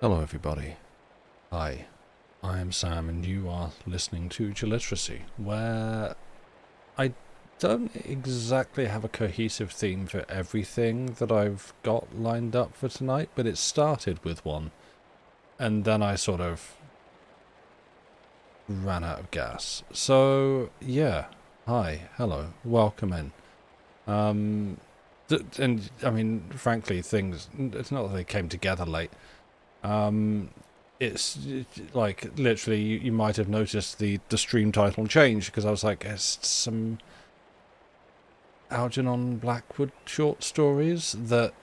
Hello everybody. Hi, I am Sam and you are listening to Literacy, where I don't exactly have a cohesive theme for everything that I've got lined up for tonight, but it started with one, and then I sort of ran out of gas. So, yeah, hi, hello, welcome in. And I mean, frankly, it's not that they came together late. It's like literally you might have noticed the stream title change because I was like, it's some Algernon Blackwood short stories that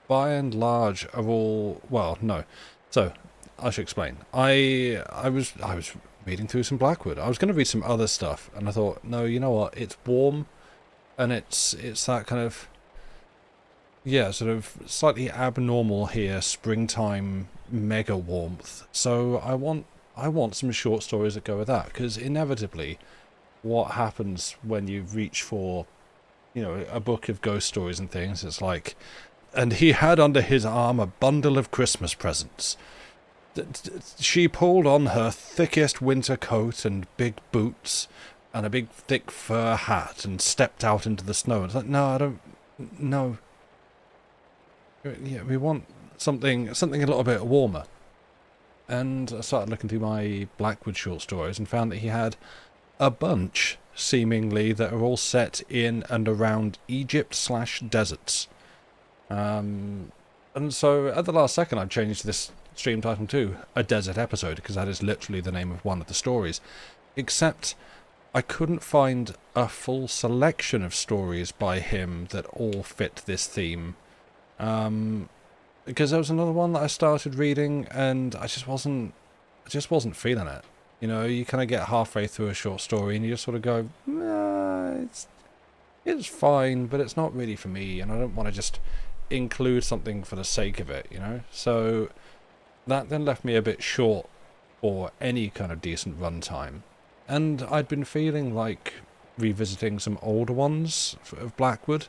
by and large are all, well, no. So I should explain. I was reading through some Blackwood. I was going to read some other stuff, and I thought, no, you know what? It's warm, and it's that kind of, yeah, sort of slightly abnormal here, springtime mega warmth. So I want some short stories that go with that, because inevitably what happens when you reach for, a book of ghost stories and things, it's like, and he had under his arm a bundle of Christmas presents. She pulled on her thickest winter coat and big boots and a big thick fur hat and stepped out into the snow. It's like, no, I don't, no. Yeah, we want something a little bit warmer. And I started looking through my Blackwood short stories and found that he had a bunch, seemingly, that are all set in and around Egypt/deserts. And so at the last second, I've changed this stream title to a desert episode because that is literally the name of one of the stories. Except I couldn't find a full selection of stories by him that all fit this theme. Because there was another one that I started reading and I just wasn't feeling it. You kind of get halfway through a short story and you just sort of go, it's fine, but it's not really for me, and I don't want to just include something for the sake of it, So that then left me a bit short for any kind of decent runtime. And I'd been feeling like revisiting some older ones of Blackwood,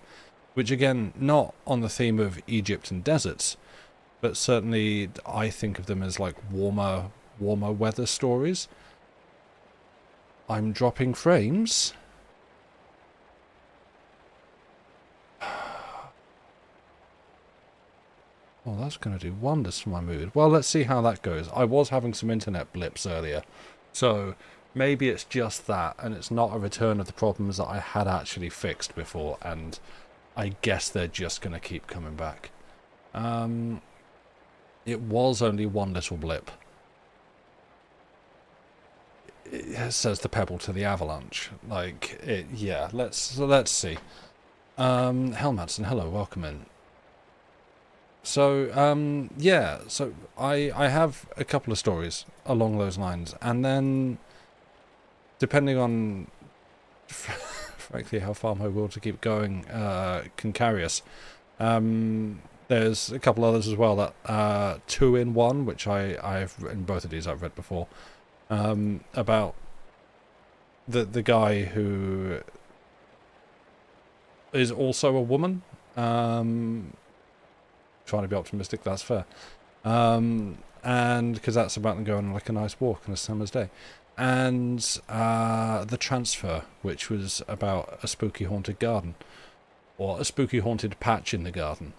which again, not on the theme of Egypt and deserts, but certainly I think of them as like warmer weather stories. I'm dropping frames. Well, that's going to do wonders for my mood. Well, let's see how that goes. I was having some internet blips earlier, so maybe it's just that, and it's not a return of the problems that I had actually fixed before, and I guess they're just going to keep coming back. It was only one little blip. It says the pebble to the avalanche. Yeah, let's see. Helmadson, hello, welcome in. So, yeah, so I have a couple of stories along those lines, and then, depending on, frankly, how far my will to keep going can carry us, there's a couple others as well that, two in one, which I've written, both of these I've read before, about the guy who is also a woman, trying to be optimistic, that's fair. And because that's about them going on like a nice walk on a summer's day. And The Transfer, which was about a spooky haunted garden, or a spooky haunted patch in the garden.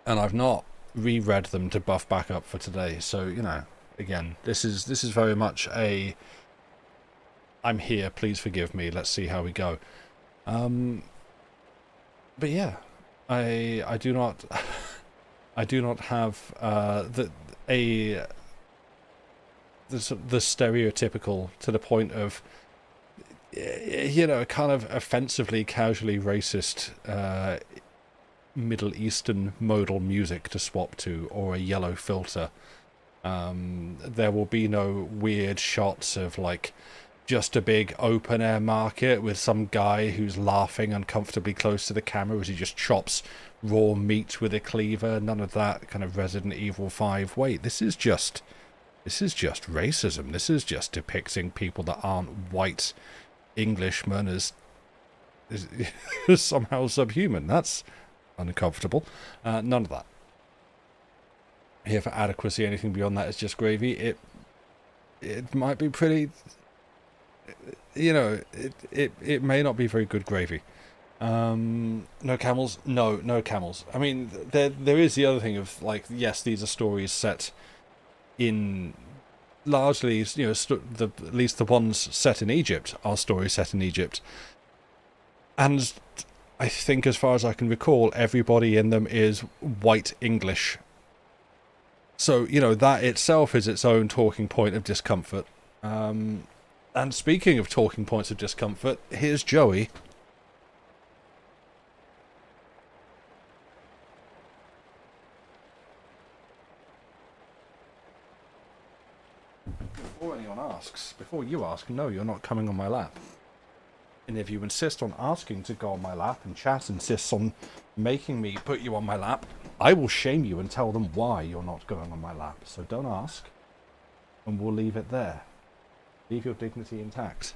And I've not reread them to buff back up for today, so again, this is very much a I'm here, please forgive me, let's see how we go. But yeah, I do not I do not have the stereotypical, to the point of kind of offensively casually racist Middle Eastern modal music to swap to, or a yellow filter. There will be no weird shots of like just a big open air market with some guy who's laughing uncomfortably close to the camera as he just chops raw meat with a cleaver. None of that kind of Resident Evil 5. Wait, this is just racism. This is just depicting people that aren't white Englishmen as somehow subhuman. That's uncomfortable. None of that. here for adequacy. Anything beyond that is just gravy. It might be pretty, you know, it may not be very good gravy. No camels? No camels. I mean, there is the other thing of, like, yes, these are stories set in, largely, you know, at least the ones set in Egypt are stories set in Egypt. And I think, as far as I can recall, everybody in them is white English. So, you know, that itself is its own talking point of discomfort. And speaking of talking points of discomfort, here's Joey. Before anyone asks, before you ask, no, you're not coming on my lap. And if you insist on asking to go on my lap, and chat insists on making me put you on my lap, I will shame you and tell them why you're not going on my lap. So don't ask, and we'll leave it there. Leave your dignity intact.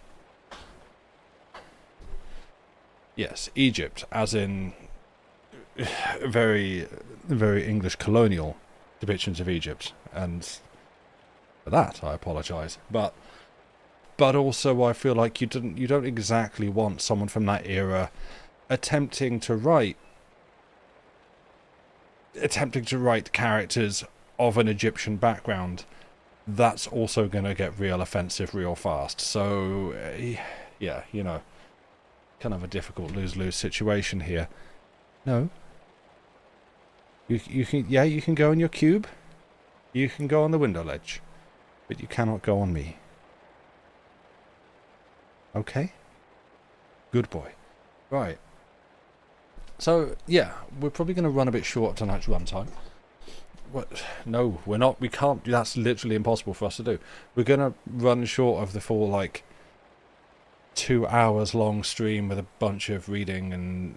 Yes, Egypt, as in very, very English colonial depictions of Egypt, and for that I apologise. But also I feel like you don't exactly want someone from that era attempting to write characters of an Egyptian background. That's also going to get real offensive real fast. So yeah, you know, kind of a difficult lose-lose situation here. No, you can go on your cube, you can go on the window ledge, but you cannot go on me. Okay? Good boy. Right. So, yeah, we're probably going to run a bit short tonight's runtime. What? No, we're not. We can't. That's literally impossible for us to do. We're going to run short of the full, like, 2 hours long stream with a bunch of reading and,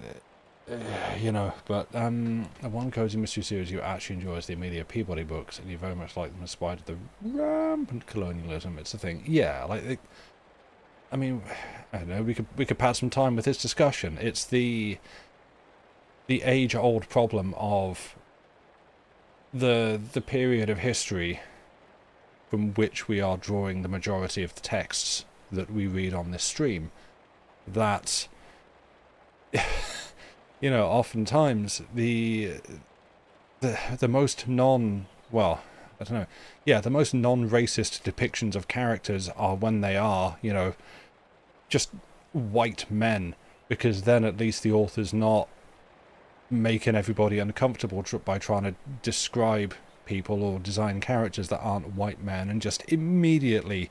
you know. But one Cozy Mystery series you actually enjoys the Amelia Peabody books, and you very much like them in spite of the rampant colonialism. It's a thing. Yeah, like... I mean, I don't know. We could pass some time with this discussion. It's the age-old problem of the period of history from which we are drawing the majority of the texts that we read on this stream. That, you know, oftentimes the most well, I don't know. Yeah, the most non-racist depictions of characters are when they are, you know, just white men, because then at least the author's not making everybody uncomfortable by trying to describe people or design characters that aren't white men and just immediately,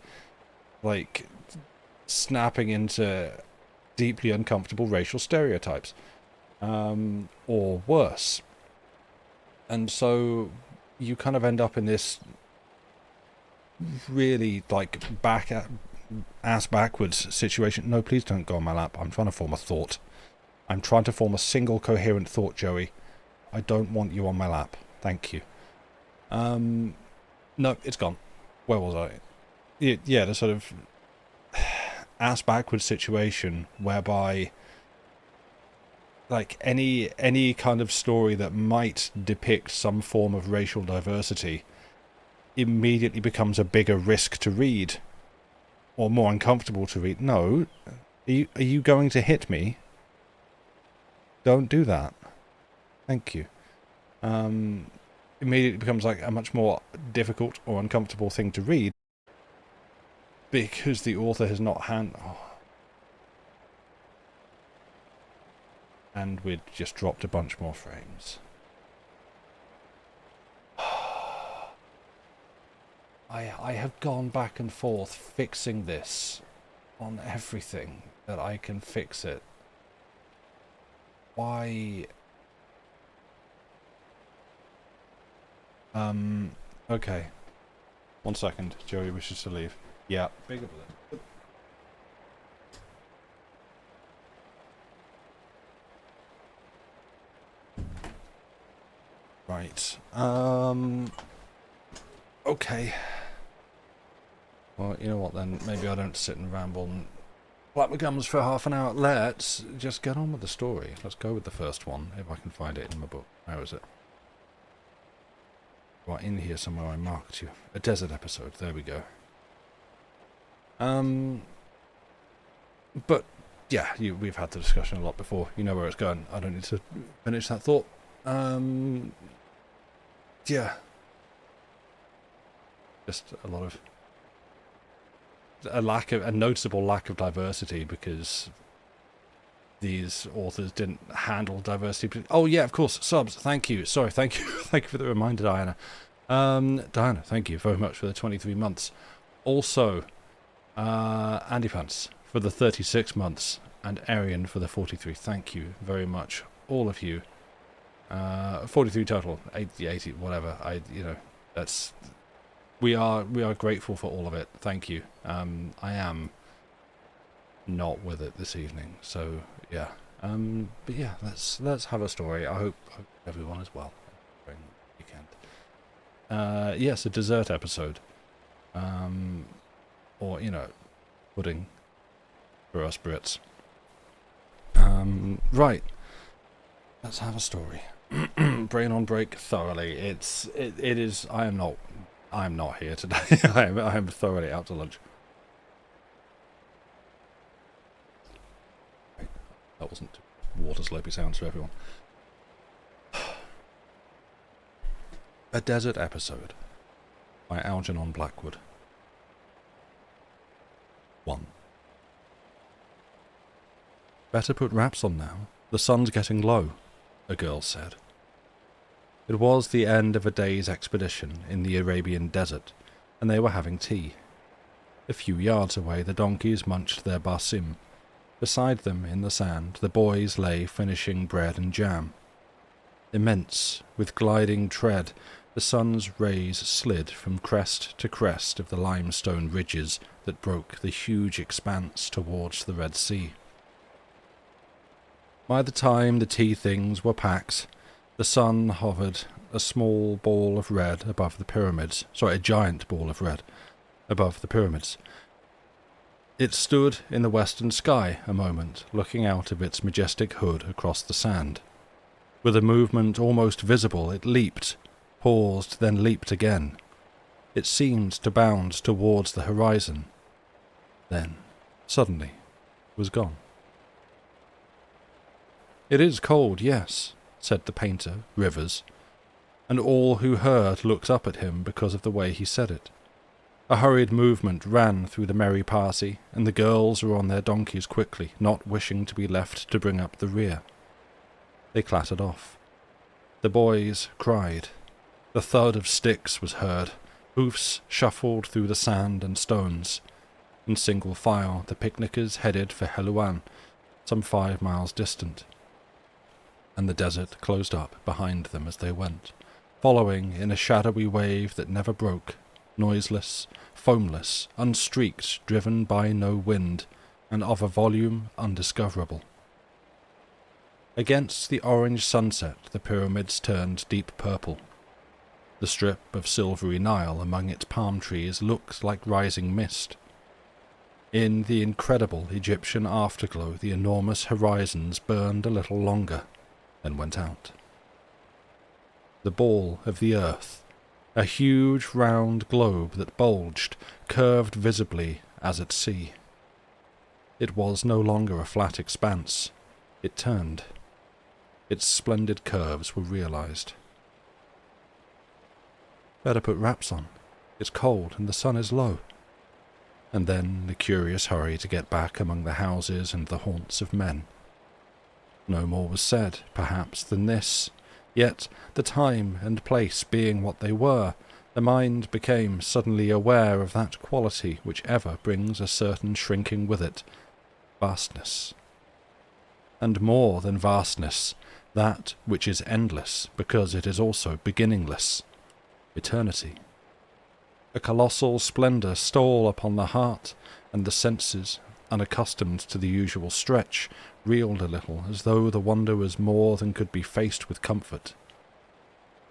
like, snapping into deeply uncomfortable racial stereotypes. Or worse. And so you kind of end up in this really, like, ass backwards situation. No, please don't go on my lap. I'm trying to form a thought. I'm trying to form a single coherent thought, Joey. I don't want you on my lap. Thank you. No, it's gone. Where was I? Yeah, the sort of ass backwards situation whereby, like, any kind of story that might depict some form of racial diversity immediately becomes a bigger risk to read, or more uncomfortable to read. No, are you going to hit me? Don't do that. Thank you. Immediately becomes like a much more difficult or uncomfortable thing to read because the author has not and we'd just dropped a bunch more frames. I have gone back and forth fixing this on everything that I can fix it. Why? Okay. 1 second. Joey wishes to leave. Yeah. Bigger bullet. Right. Okay. Well, you know what then? Maybe I don't sit and ramble and flap my gums for half an hour. Let's just get on with the story. Let's go with the first one, if I can find it in my book. Where is it? Right, in here somewhere I marked you. A desert episode, there we go. But, yeah, we've had the discussion a lot before. You know where it's going. I don't need to finish that thought. Yeah. Just a lot of... a noticeable lack of diversity because these authors didn't handle diversity. Oh yeah, of course, subs. Thank you. Sorry, thank you. Thank you for the reminder, Diana. Diana, thank you very much for the 23 months. Also, Andy Pants for the 36 months and Arian for the 43. Thank you very much, all of you. 43 total, 80, whatever. That's... We are grateful for all of it. Thank you. I am not with it this evening, so yeah. But yeah, let's have a story. I hope everyone is well during the weekend. Yes, a dessert episode. Or pudding for us Brits. Right. Let's have a story. Brain on break thoroughly. It is. I am not here today. I am thoroughly out to lunch. That wasn't water slurpy sounds for everyone. A Desert Episode by Algernon Blackwood. 1. Better put wraps on now. The sun's getting low, a girl said. It was the end of a day's expedition in the Arabian desert, and they were having tea. A few yards away the donkeys munched their barsim. Beside them, in the sand, the boys lay finishing bread and jam. Immense, with gliding tread, the sun's rays slid from crest to crest of the limestone ridges that broke the huge expanse towards the Red Sea. By the time the tea things were packed, the sun hovered a small ball of red above the pyramids. A giant ball of red above the pyramids. It stood in the western sky a moment, looking out of its majestic hood across the sand. With a movement almost visible, it leaped, paused, then leaped again. It seemed to bound towards the horizon. Then, suddenly, was gone. "It is cold, yes," said the painter, Rivers, and all who heard looked up at him because of the way he said it. A hurried movement ran through the merry party, and the girls were on their donkeys quickly, not wishing to be left to bring up the rear. They clattered off. The boys cried. The thud of sticks was heard. Hoofs shuffled through the sand and stones. In single file, the picnickers headed for Helouan, some 5 miles distant. And the desert closed up behind them as they went, following in a shadowy wave that never broke, noiseless, foamless, unstreaked, driven by no wind, and of a volume undiscoverable. Against the orange sunset the pyramids turned deep purple. The strip of silvery Nile among its palm trees looked like rising mist. In the incredible Egyptian afterglow the enormous horizons burned a little longer, then went out. The ball of the earth, a huge round globe that bulged, curved visibly as at sea. It was no longer a flat expanse. It turned. Its splendid curves were realized. "Better put wraps on. It's cold and the sun is low." And then the curious hurry to get back among the houses and the haunts of men. No more was said, perhaps, than this. Yet, the time and place being what they were, the mind became suddenly aware of that quality which ever brings a certain shrinking with it, vastness. And more than vastness, that which is endless, because it is also beginningless, eternity. A colossal splendour stole upon the heart, and the senses, unaccustomed to the usual stretch, reeled a little, as though the wonder was more than could be faced with comfort.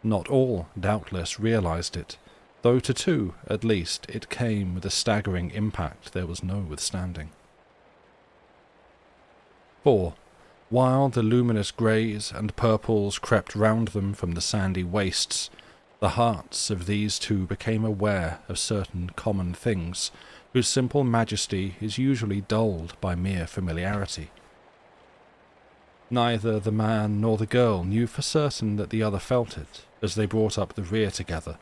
Not all, doubtless, realized it, though to 2, at least, it came with a staggering impact there was no withstanding. 4. While the luminous greys and purples crept round them from the sandy wastes, The hearts of these two became aware of certain common things, whose simple majesty is usually dulled by mere familiarity. Neither the man nor the girl knew for certain that the other felt it, as they brought up the rear together.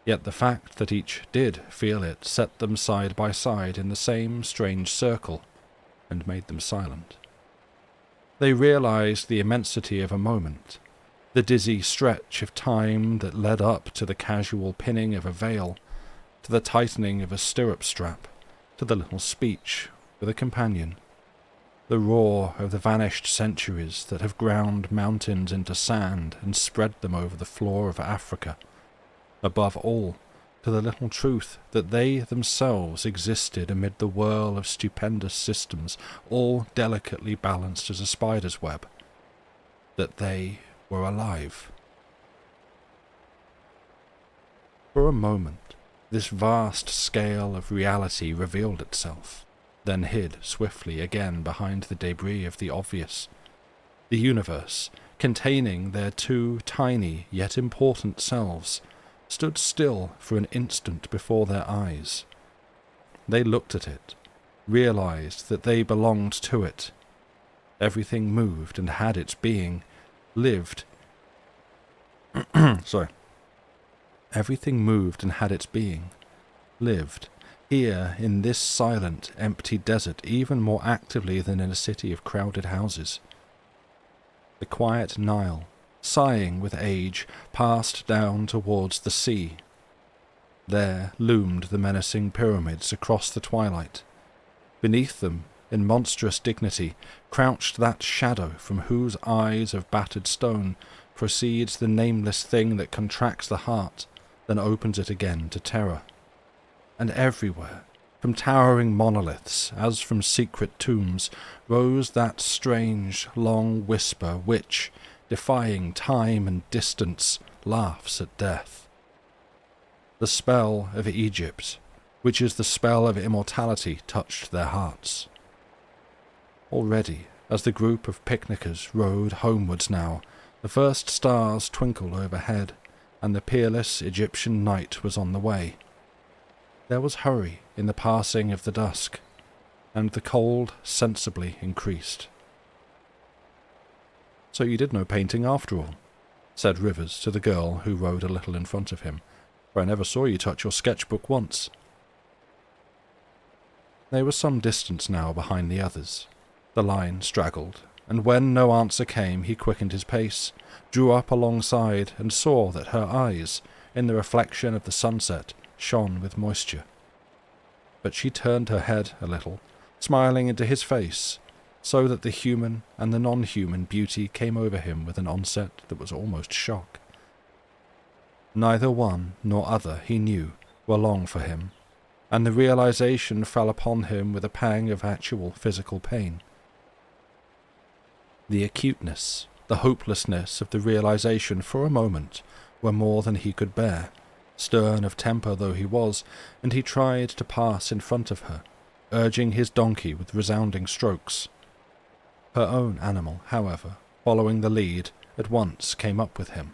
Yet the fact that each did feel it set them side by side in the same strange circle, and made them silent. They realized the immensity of a moment, the dizzy stretch of time that led up to the casual pinning of a veil, to the tightening of a stirrup strap, to the little speech with a companion, the roar of the vanished centuries that have ground mountains into sand and spread them over the floor of Africa. Above all, to the little truth that they themselves existed amid the whirl of stupendous systems, all delicately balanced as a spider's web, that they were alive. For a moment, this vast scale of reality revealed itself, then hid swiftly again behind the debris of the obvious. The universe, containing their two tiny yet important selves, stood still for an instant before their eyes. They looked at it, realized that they belonged to it. Everything moved and had its being, lived. Everything moved and had its being, lived, here in this silent, empty desert even more actively than in a city of crowded houses. The quiet Nile, sighing with age, passed down towards the sea. There loomed the menacing pyramids across the twilight. Beneath them, in monstrous dignity, crouched that shadow from whose eyes of battered stone proceeds the nameless thing that contracts the heart, then opens it again to terror. And everywhere, from towering monoliths, as from secret tombs, rose that strange, long whisper which, defying time and distance, laughs at death. The spell of Egypt, which is the spell of immortality, touched their hearts. Already, as the group of picnickers rode homewards now, the first stars twinkled overhead, and the peerless Egyptian night was on the way. There was hurry in the passing of the dusk, and the cold sensibly increased. "So you did no painting after all," said Rivers to the girl who rode a little in front of him, "for I never saw you touch your sketchbook once." They were some distance now behind the others. The line straggled, and when no answer came he quickened his pace, drew up alongside, and saw that her eyes, in the reflection of the sunset, shone with moisture. But she turned her head a little, smiling into his face, so that the human and the non-human beauty came over him with an onset that was almost shock. Neither one nor other, he knew, were long for him, and the realization fell upon him with a pang of actual physical pain. The acuteness, the hopelessness of the realization for a moment were more than he could bear, stern of temper though he was, and he tried to pass in front of her, urging his donkey with resounding strokes. Her own animal, however, following the lead, at once came up with him.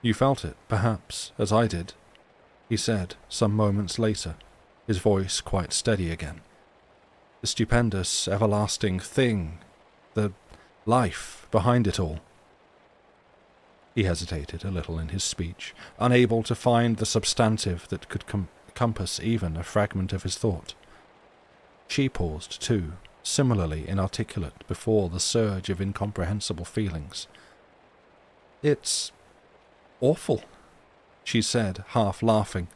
"You felt it, perhaps, as I did," he said some moments later, his voice quite steady again. "The stupendous, everlasting thing, the life behind it all." He hesitated a little in his speech, unable to find the substantive that could compass even a fragment of his thought. She paused, too, similarly inarticulate before the surge of incomprehensible feelings. "It's awful," she said, half laughing,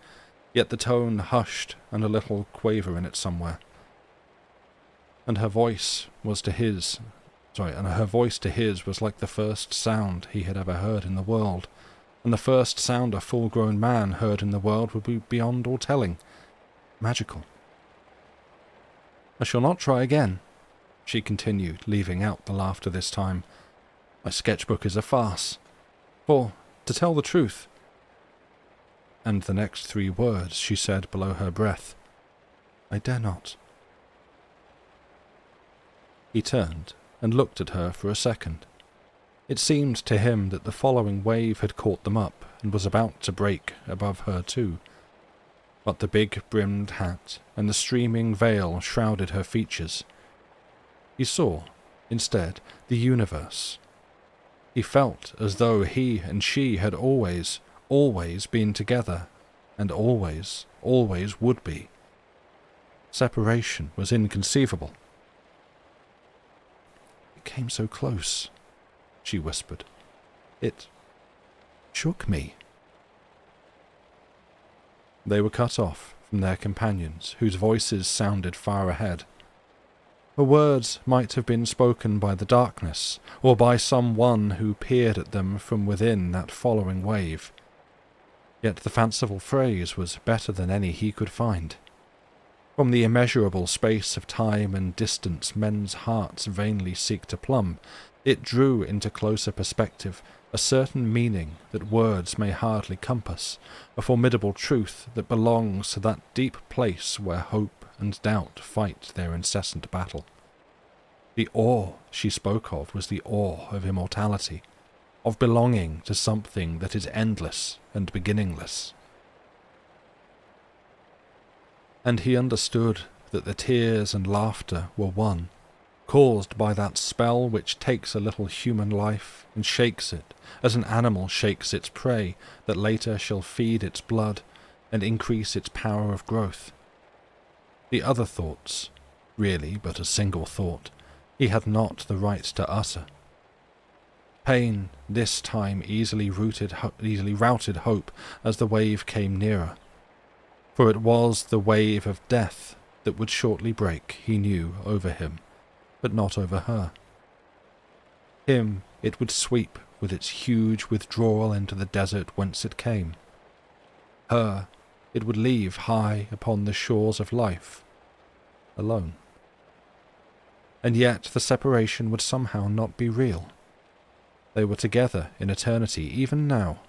yet the tone hushed and a little quaver in it somewhere. And her voice to his was like the first sound he had ever heard in the world, and the first sound a full-grown man heard in the world would be beyond all telling. Magical. "I shall not try again," she continued, leaving out the laughter this time. "My sketchbook is a farce. For, to tell the truth—" And the next 3 words she said below her breath, "I dare not." He turned and looked at her for a second. It seemed to him that the following wave had caught them up and was about to break above her too. But the big-brimmed hat and the streaming veil shrouded her features. He saw, instead, the universe. He felt as though he and she had always been together, and always would be. Separation was inconceivable. "It came so close," she whispered. "It shook me." They were cut off from their companions, whose voices sounded far ahead. The words might have been spoken by the darkness, or by some one who peered at them from within that following wave. Yet the fanciful phrase was better than any he could find. From the immeasurable space of time and distance men's hearts vainly seek to plumb, it drew into closer perspective a certain meaning that words may hardly compass, a formidable truth that belongs to that deep place where hope and doubt fight their incessant battle. The awe she spoke of was the awe of immortality, of belonging to something that is endless and beginningless. And he understood that the tears and laughter were one, caused by that spell which takes a little human life and shakes it, as an animal shakes its prey that later shall feed its blood and increase its power of growth. The other thoughts, really but a single thought, he had not the right to utter. Pain this time easily routed hope as the wave came nearer. For it was the wave of death that would shortly break, he knew, over him, but not over her. Him it would sweep with its huge withdrawal into the desert whence it came. Her it would leave high upon the shores of life, alone. And yet the separation would somehow not be real. They were together in eternity even now.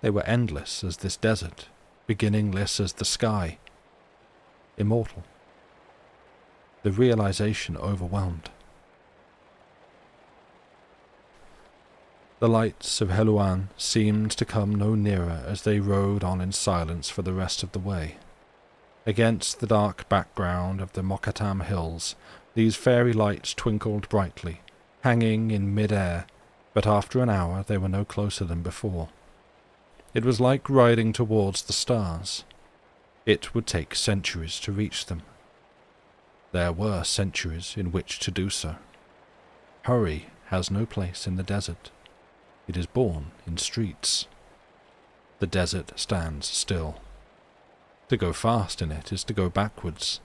They were endless as this desert, beginningless as the sky, immortal. The realization overwhelmed. The lights of Helouan seemed to come no nearer as they rode on in silence for the rest of the way. Against the dark background of the Mokattam hills, these fairy lights twinkled brightly, hanging in mid-air, but after an hour they were no closer than before. It was like riding towards the stars. It would take centuries to reach them. There were centuries in which to do so. Hurry has no place in the desert. It is born in streets. The desert stands still. To go fast in it is to go backwards.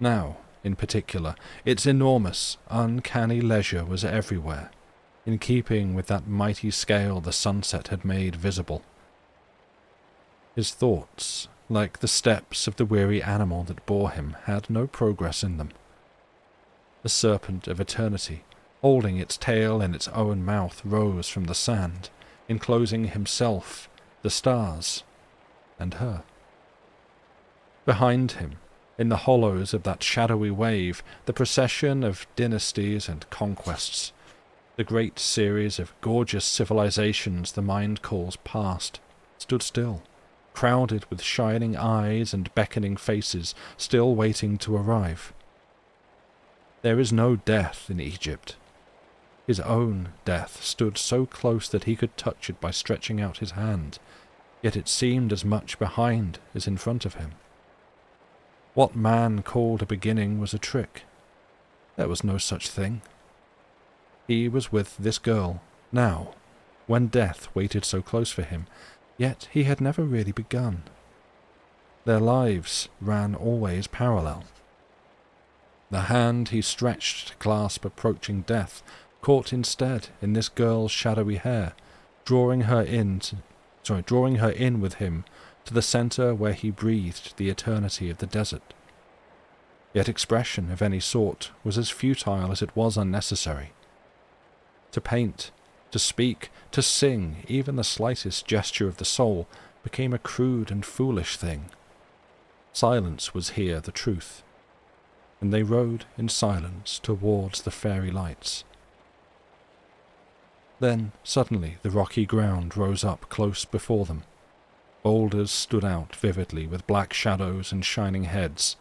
Now, in particular, its enormous, uncanny leisure was everywhere, in keeping with that mighty scale the sunset had made visible. His thoughts, like the steps of the weary animal that bore him, had no progress in them. The serpent of eternity, holding its tail in its own mouth, rose from the sand, enclosing himself, the stars, and her. Behind him, in the hollows of that shadowy wave, the procession of dynasties and conquests, the great series of gorgeous civilizations the mind calls past, stood still, crowded with shining eyes and beckoning faces, still waiting to arrive. There is no death in Egypt. His own death stood so close that he could touch it by stretching out his hand, yet it seemed as much behind as in front of him. What man called a beginning was a trick. There was no such thing. He was with this girl, now, when death waited so close for him, yet he had never really begun. Their lives ran always parallel. The hand he stretched to clasp approaching death caught instead in this girl's shadowy hair, drawing her in with him to the center where he breathed the eternity of the desert. Yet expression of any sort was as futile as it was unnecessary. To paint, to speak, to sing, even the slightest gesture of the soul, became a crude and foolish thing. Silence was here the truth, and they rode in silence towards the fairy lights. Then, suddenly, the rocky ground rose up close before them. Boulders stood out vividly with black shadows and shining heads.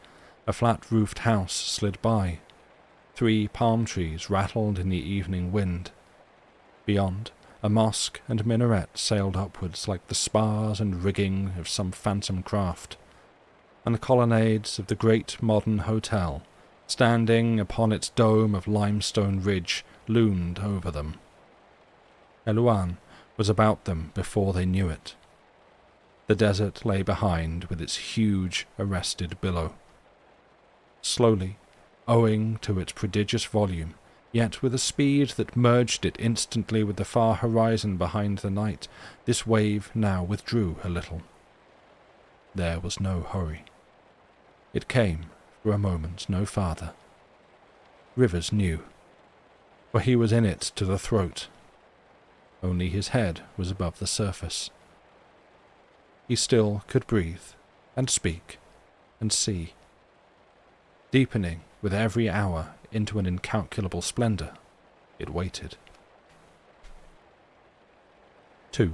A flat-roofed house slid by. 3 palm trees rattled in the evening wind. Beyond, a mosque and minaret sailed upwards like the spars and rigging of some phantom craft, and the colonnades of the great modern hotel, standing upon its dome of limestone ridge, loomed over them. Eluan was about them before they knew it. The desert lay behind with its huge, arrested billow. Slowly, owing to its prodigious volume, yet with a speed that merged it instantly with the far horizon behind the night, this wave now withdrew a little. There was no hurry. It came, for a moment, no farther. Rivers knew, for he was in it to the throat. Only his head was above the surface. He still could breathe, and speak, and see. Deepening with every hour into an incalculable splendor, it waited. 2.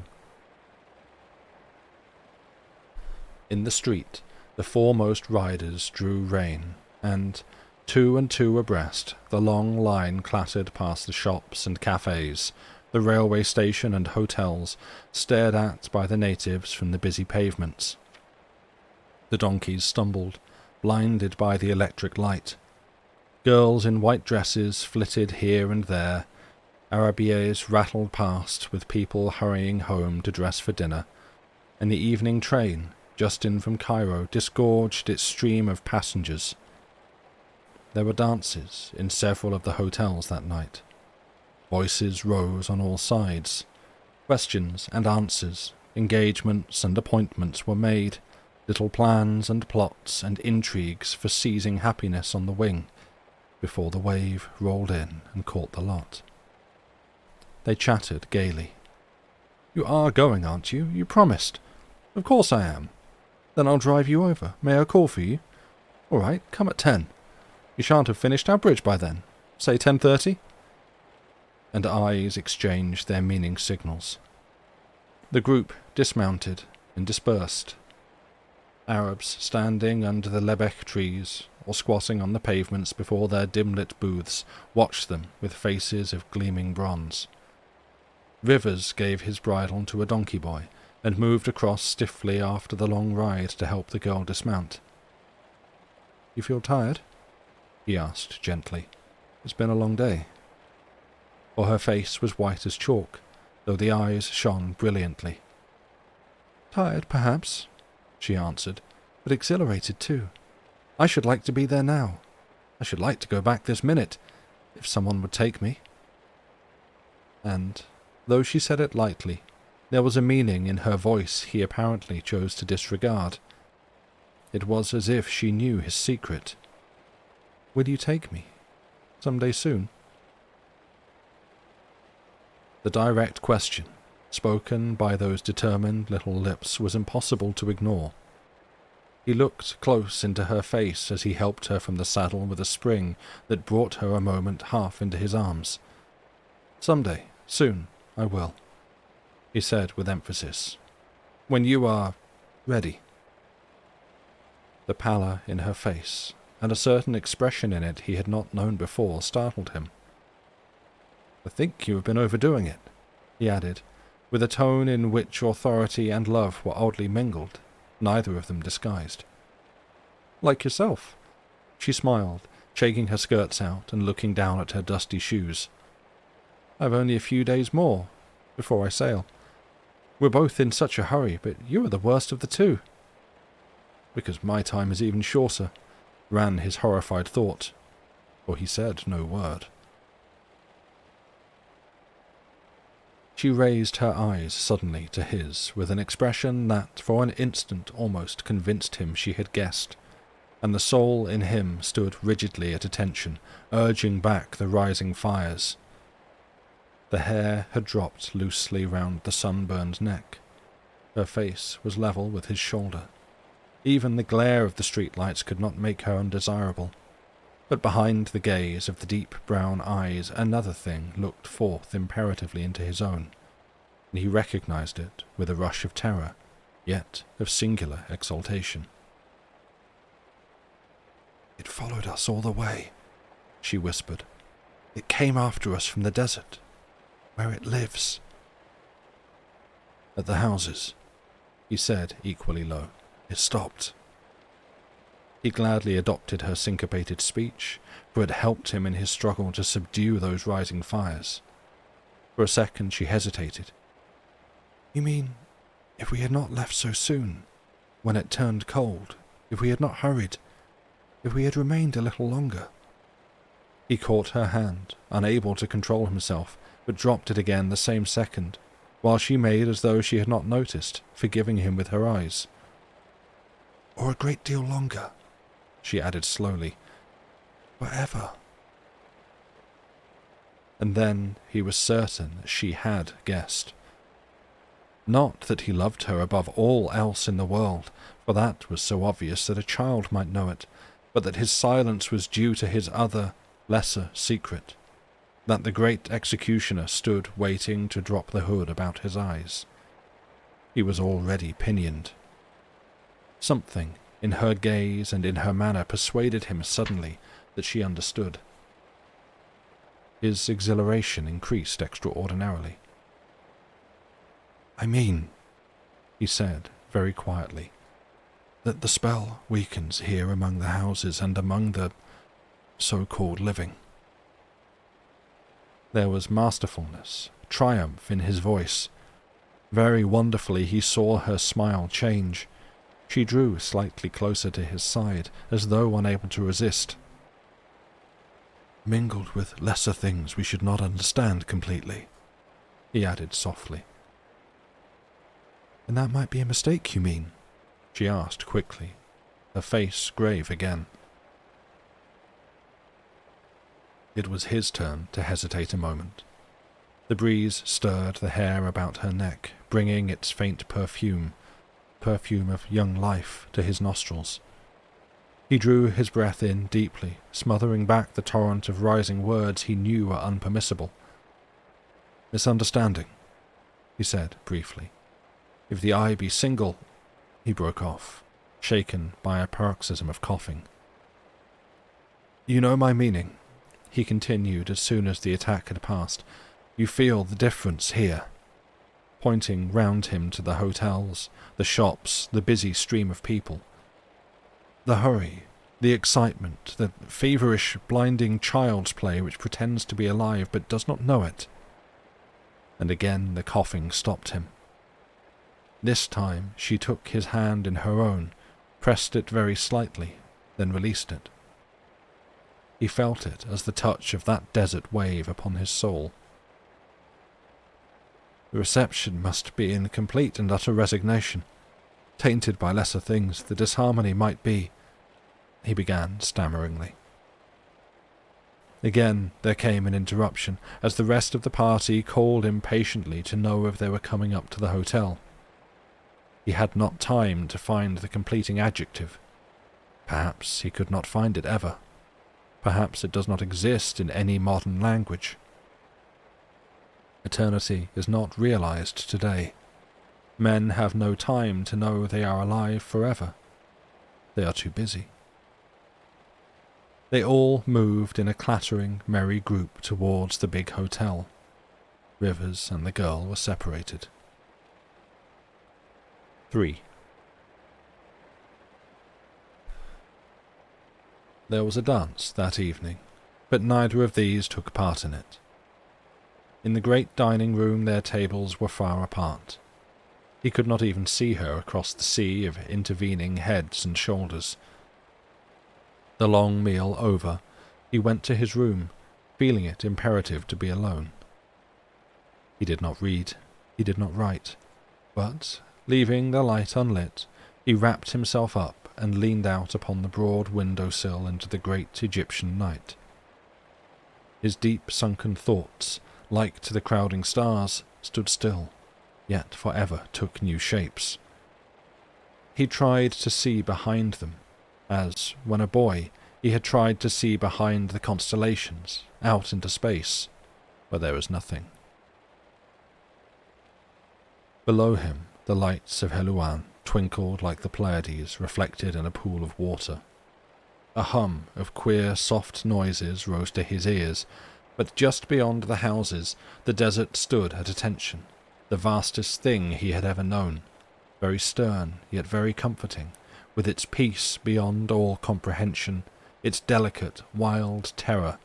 In the street, the foremost riders drew rein, and, 2 and 2 abreast, the long line clattered past the shops and cafes, the railway station and hotels, stared at by the natives from the busy pavements. The donkeys stumbled, blinded by the electric light. Girls in white dresses flitted here and there. Arabiers rattled past with people hurrying home to dress for dinner, and the evening train, just in from Cairo, disgorged its stream of passengers. There were dances in several of the hotels that night. Voices rose on all sides. Questions and answers, engagements and appointments were made, little plans and plots and intrigues for seizing happiness on the wing, before the wave rolled in and caught the lot. They chattered gaily. "You are going, aren't you? You promised." "Of course I am." "Then I'll drive you over. May I call for you?" "All right, come at 10. You shan't have finished our bridge by then. Say 10:30? And eyes exchanged their meaning signals. The group dismounted and dispersed. Arabs standing under the lebbek trees or squatting on the pavements before their dim-lit booths watched them with faces of gleaming bronze. Rivers gave his bridle to a donkey boy and moved across stiffly after the long ride to help the girl dismount. "You feel tired?" he asked gently. "It's been a long day." For her face was white as chalk, though the eyes shone brilliantly. "Tired, perhaps," she answered, "but exhilarated too. I should like to be there now. I should like to go back this minute, if someone would take me." And, though she said it lightly, there was a meaning in her voice he apparently chose to disregard. It was as if she knew his secret. "Will you take me? Some day soon?" The direct question, spoken by those determined little lips, was impossible to ignore. He looked close into her face as he helped her from the saddle with a spring that brought her a moment half into his arms. "Someday, soon, I will," he said with emphasis. "When you are ready." The pallor in her face, and a certain expression in it he had not known before, startled him. "I think you have been overdoing it," he added, with a tone in which authority and love were oddly mingled, neither of them disguised. "Like yourself." She smiled, shaking her skirts out and looking down at her dusty shoes. "I've only a few days more, before I sail. We're both in such a hurry, but you are the worst of the two." "Because my time is even shorter," ran his horrified thought, for he said no word. She raised her eyes suddenly to his with an expression that for an instant almost convinced him she had guessed, and the soul in him stood rigidly at attention, urging back the rising fires. The hair had dropped loosely round the sunburned neck. Her face was level with his shoulder. Even the glare of the streetlights could not make her undesirable. But behind the gaze of the deep brown eyes another thing looked forth imperatively into his own, and he recognized it with a rush of terror, yet of singular exultation. "It followed us all the way," she whispered. "It came after us from the desert, where it lives." "At the houses," he said equally low. "It stopped." He gladly adopted her syncopated speech, for it helped him in his struggle to subdue those rising fires. For a second she hesitated. "You mean, if we had not left so soon, when it turned cold, if we had not hurried, if we had remained a little longer?" He caught her hand, unable to control himself, but dropped it again the same second, while she made as though she had not noticed, forgiving him with her eyes. "Or a great deal longer," she added slowly. "Forever." And then he was certain she had guessed. Not that he loved her above all else in the world, for that was so obvious that a child might know it, but that his silence was due to his other, lesser secret, that the great executioner stood waiting to drop the hood about his eyes. He was already pinioned. Something in her gaze and in her manner persuaded him suddenly that she understood. His exhilaration increased extraordinarily. "I mean," he said very quietly, "that the spell weakens here among the houses and among the so-called living." There was masterfulness, triumph in his voice. Very wonderfully he saw her smile change. She drew slightly closer to his side, as though unable to resist. "Mingled with lesser things we should not understand completely," he added softly. "And that might be a mistake, you mean?" she asked quickly, her face grave again. It was his turn to hesitate a moment. The breeze stirred the hair about her neck, bringing its faint perfume of young life, to his nostrils. He drew his breath in deeply, smothering back the torrent of rising words he knew were unpermissible. "Misunderstanding," he said briefly. "If the eye be single—" He broke off, shaken by a paroxysm of coughing. "You know my meaning," he continued as soon as the attack had passed. "You feel the difference here," pointing round him to the hotels, the shops, the busy stream of people. "The hurry, the excitement, the feverish, blinding child's play which pretends to be alive but does not know it." And again the coughing stopped him. This time she took his hand in her own, pressed it very slightly, then released it. He felt it as the touch of that desert wave upon his soul. "The reception must be in complete and utter resignation. Tainted by lesser things, the disharmony might be—" he began stammeringly. Again there came an interruption, as the rest of the party called impatiently to know if they were coming up to the hotel. He had not time to find the completing adjective. Perhaps he could not find it ever. Perhaps it does not exist in any modern language. Eternity is not realized today. Men have no time to know they are alive forever. They are too busy. They all moved in a clattering, merry group towards the big hotel. Rivers and the girl were separated. 3. There was a dance that evening, but neither of these took part in it. In the great dining room their tables were far apart. He could not even see her across the sea of intervening heads and shoulders. The long meal over, he went to his room, feeling it imperative to be alone. He did not read, he did not write, but, leaving the light unlit, he wrapped himself up and leaned out upon the broad window-sill into the great Egyptian night. His deep-sunken thoughts, like to the crowding stars, stood still, yet forever took new shapes. He tried to see behind them, as, when a boy, He had tried to see behind the constellations, out into space, but there was nothing. Below him, the lights of Helouan twinkled like the Pleiades reflected in a pool of water. A hum of queer, soft noises rose to his ears, but just beyond the houses, the desert stood at attention, the vastest thing he had ever known, very stern yet very comforting, with its peace beyond all comprehension, its delicate, wild terror,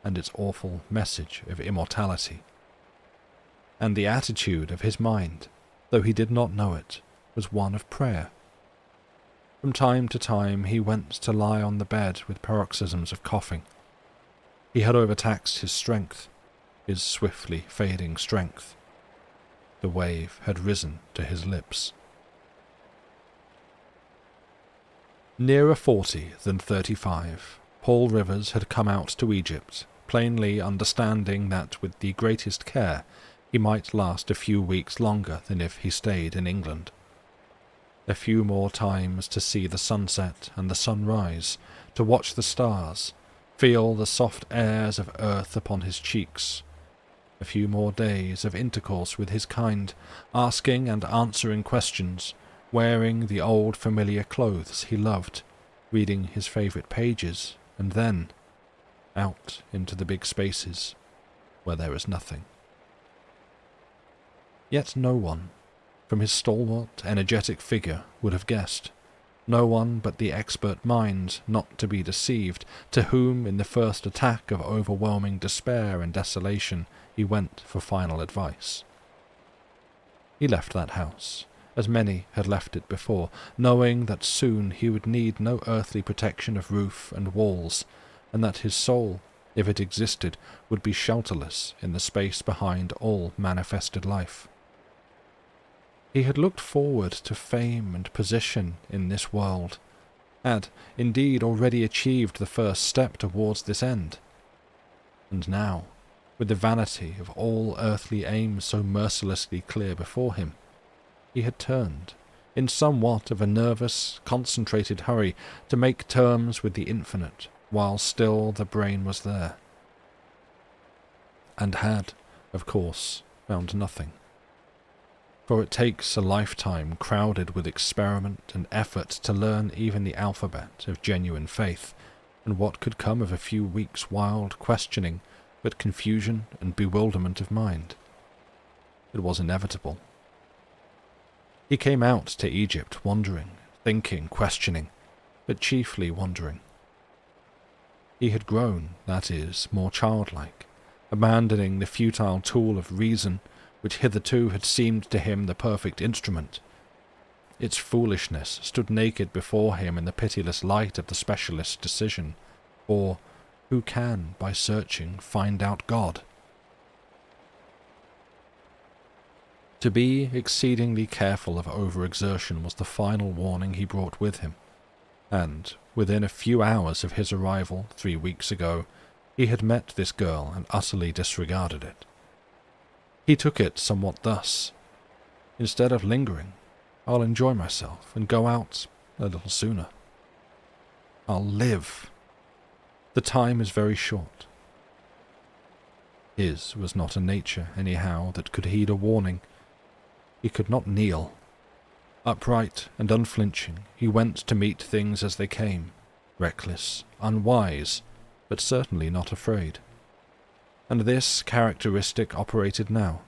and its awful message of immortality. And the attitude of his mind, though he did not know it, was one of prayer. From time to time he went to lie on the bed with paroxysms of coughing. He had overtaxed his strength, his swiftly fading strength. The wave had risen to his lips. Nearer 40 than 35, Paul Rivers had come out to Egypt, plainly understanding that with the greatest care he might last a few weeks longer than if he stayed in England. A few more times to see the sunset and the sunrise, to watch the stars, feel the soft airs of earth upon his cheeks. A few more days of intercourse with his kind, asking and answering questions, wearing the old familiar clothes he loved, reading his favourite pages, and then out into the big spaces where there is nothing. Yet no one, from his stalwart, energetic figure, would have guessed. No one but the expert mind, not to be deceived, to whom, in the first attack of overwhelming despair and desolation, he went for final advice. He left that house, as many had left it before, knowing that soon he would need no earthly protection of roof and walls, and that his soul, if it existed, would be shelterless in the space behind all manifested life. He had looked forward to fame and position in this world, had indeed already achieved the first step towards this end. And now, with the vanity of all earthly aims so mercilessly clear before him, he had turned, in somewhat of a nervous, concentrated hurry, to make terms with the infinite, while still the brain was there. And had, of course, found nothing. For it takes a lifetime crowded with experiment and effort to learn even the alphabet of genuine faith, and what could come of a few weeks' wild questioning, but confusion and bewilderment of mind? It was inevitable. He came out to Egypt wondering, thinking, questioning, but chiefly wondering. He had grown, that is, more childlike, abandoning the futile tool of reason, which hitherto had seemed to him the perfect instrument. Its foolishness stood naked before him in the pitiless light of the specialist's decision, or who can, by searching, find out God? To be exceedingly careful of overexertion was the final warning he brought with him, and, within a few hours of his arrival 3 weeks ago, he had met this girl and utterly disregarded it. He took it somewhat thus: instead of lingering, I'll enjoy myself and go out a little sooner. I'll live. The time is very short. His was not a nature, anyhow, that could heed a warning. He could not kneel. Upright and unflinching, he went to meet things as they came, reckless, unwise, but certainly not afraid. And this characteristic operated now.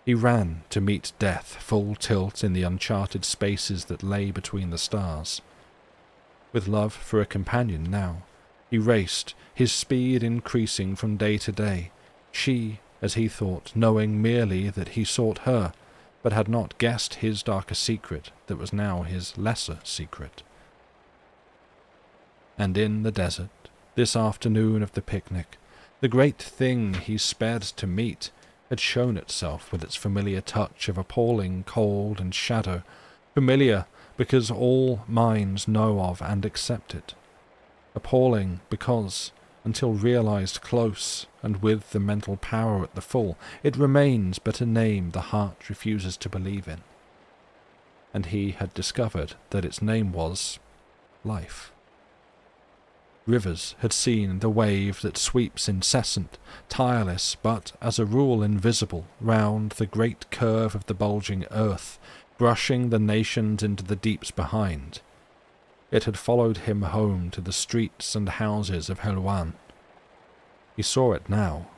He ran to meet death full tilt in the uncharted spaces that lay between the stars. With love for a companion now, he raced, his speed increasing from day to day, she, as he thought, knowing merely that he sought her, but had not guessed his darker secret that was now his lesser secret. And in the desert, this afternoon of the picnic, the great thing he sped to meet had shown itself with its familiar touch of appalling cold and shadow, familiar because all minds know of and accept it, appalling because, until realized close and with the mental power at the full, it remains but a name the heart refuses to believe in. And he had discovered that its name was life. Rivers had seen the wave that sweeps incessant, tireless, but as a rule invisible, round the great curve of the bulging earth, brushing the nations into the deeps behind. It had followed him home to the streets and houses of Helouan. He saw it now,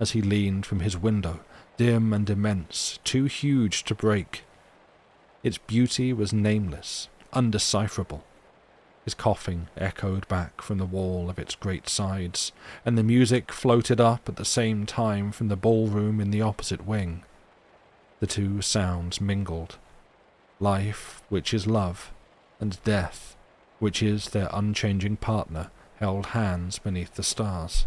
as he leaned from his window, dim and immense, too huge to break. Its beauty was nameless, undecipherable. His coughing echoed back from the wall of its great sides, and the music floated up at the same time from the ballroom in the opposite wing. The two sounds mingled. Life, which is love, and death, which is their unchanging partner, held hands beneath the stars.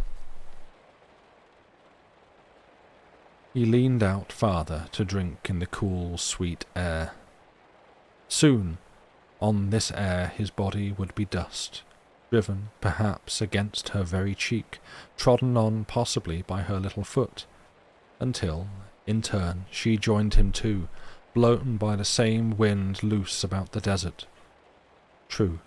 He leaned out farther to drink in the cool, sweet air. Soon, on this air his body would be dust, driven, perhaps, against her very cheek, trodden on possibly by her little foot, until, in turn, she joined him too, blown by the same wind loose about the desert. True.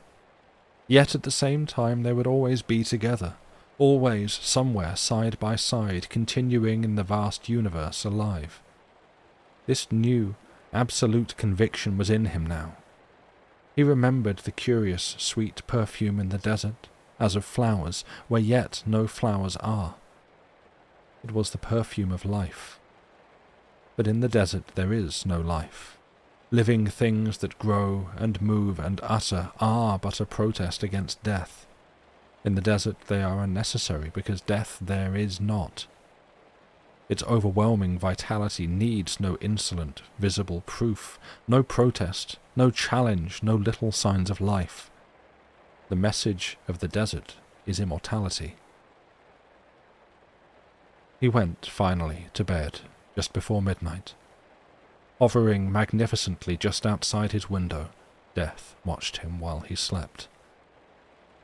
Yet at the same time they would always be together, always somewhere side by side, continuing in the vast universe alive. This new, absolute conviction was in him now. He remembered the curious, sweet perfume in the desert, as of flowers, where yet no flowers are. It was the perfume of life. But in the desert there is no life. Living things that grow and move and utter are but a protest against death. In the desert they are unnecessary because death there is not. Its overwhelming vitality needs no insolent, visible proof, no protest, no challenge, no little signs of life. The message of the desert is immortality. He went, finally, to bed, just before midnight. Hovering magnificently just outside his window, death watched him while he slept.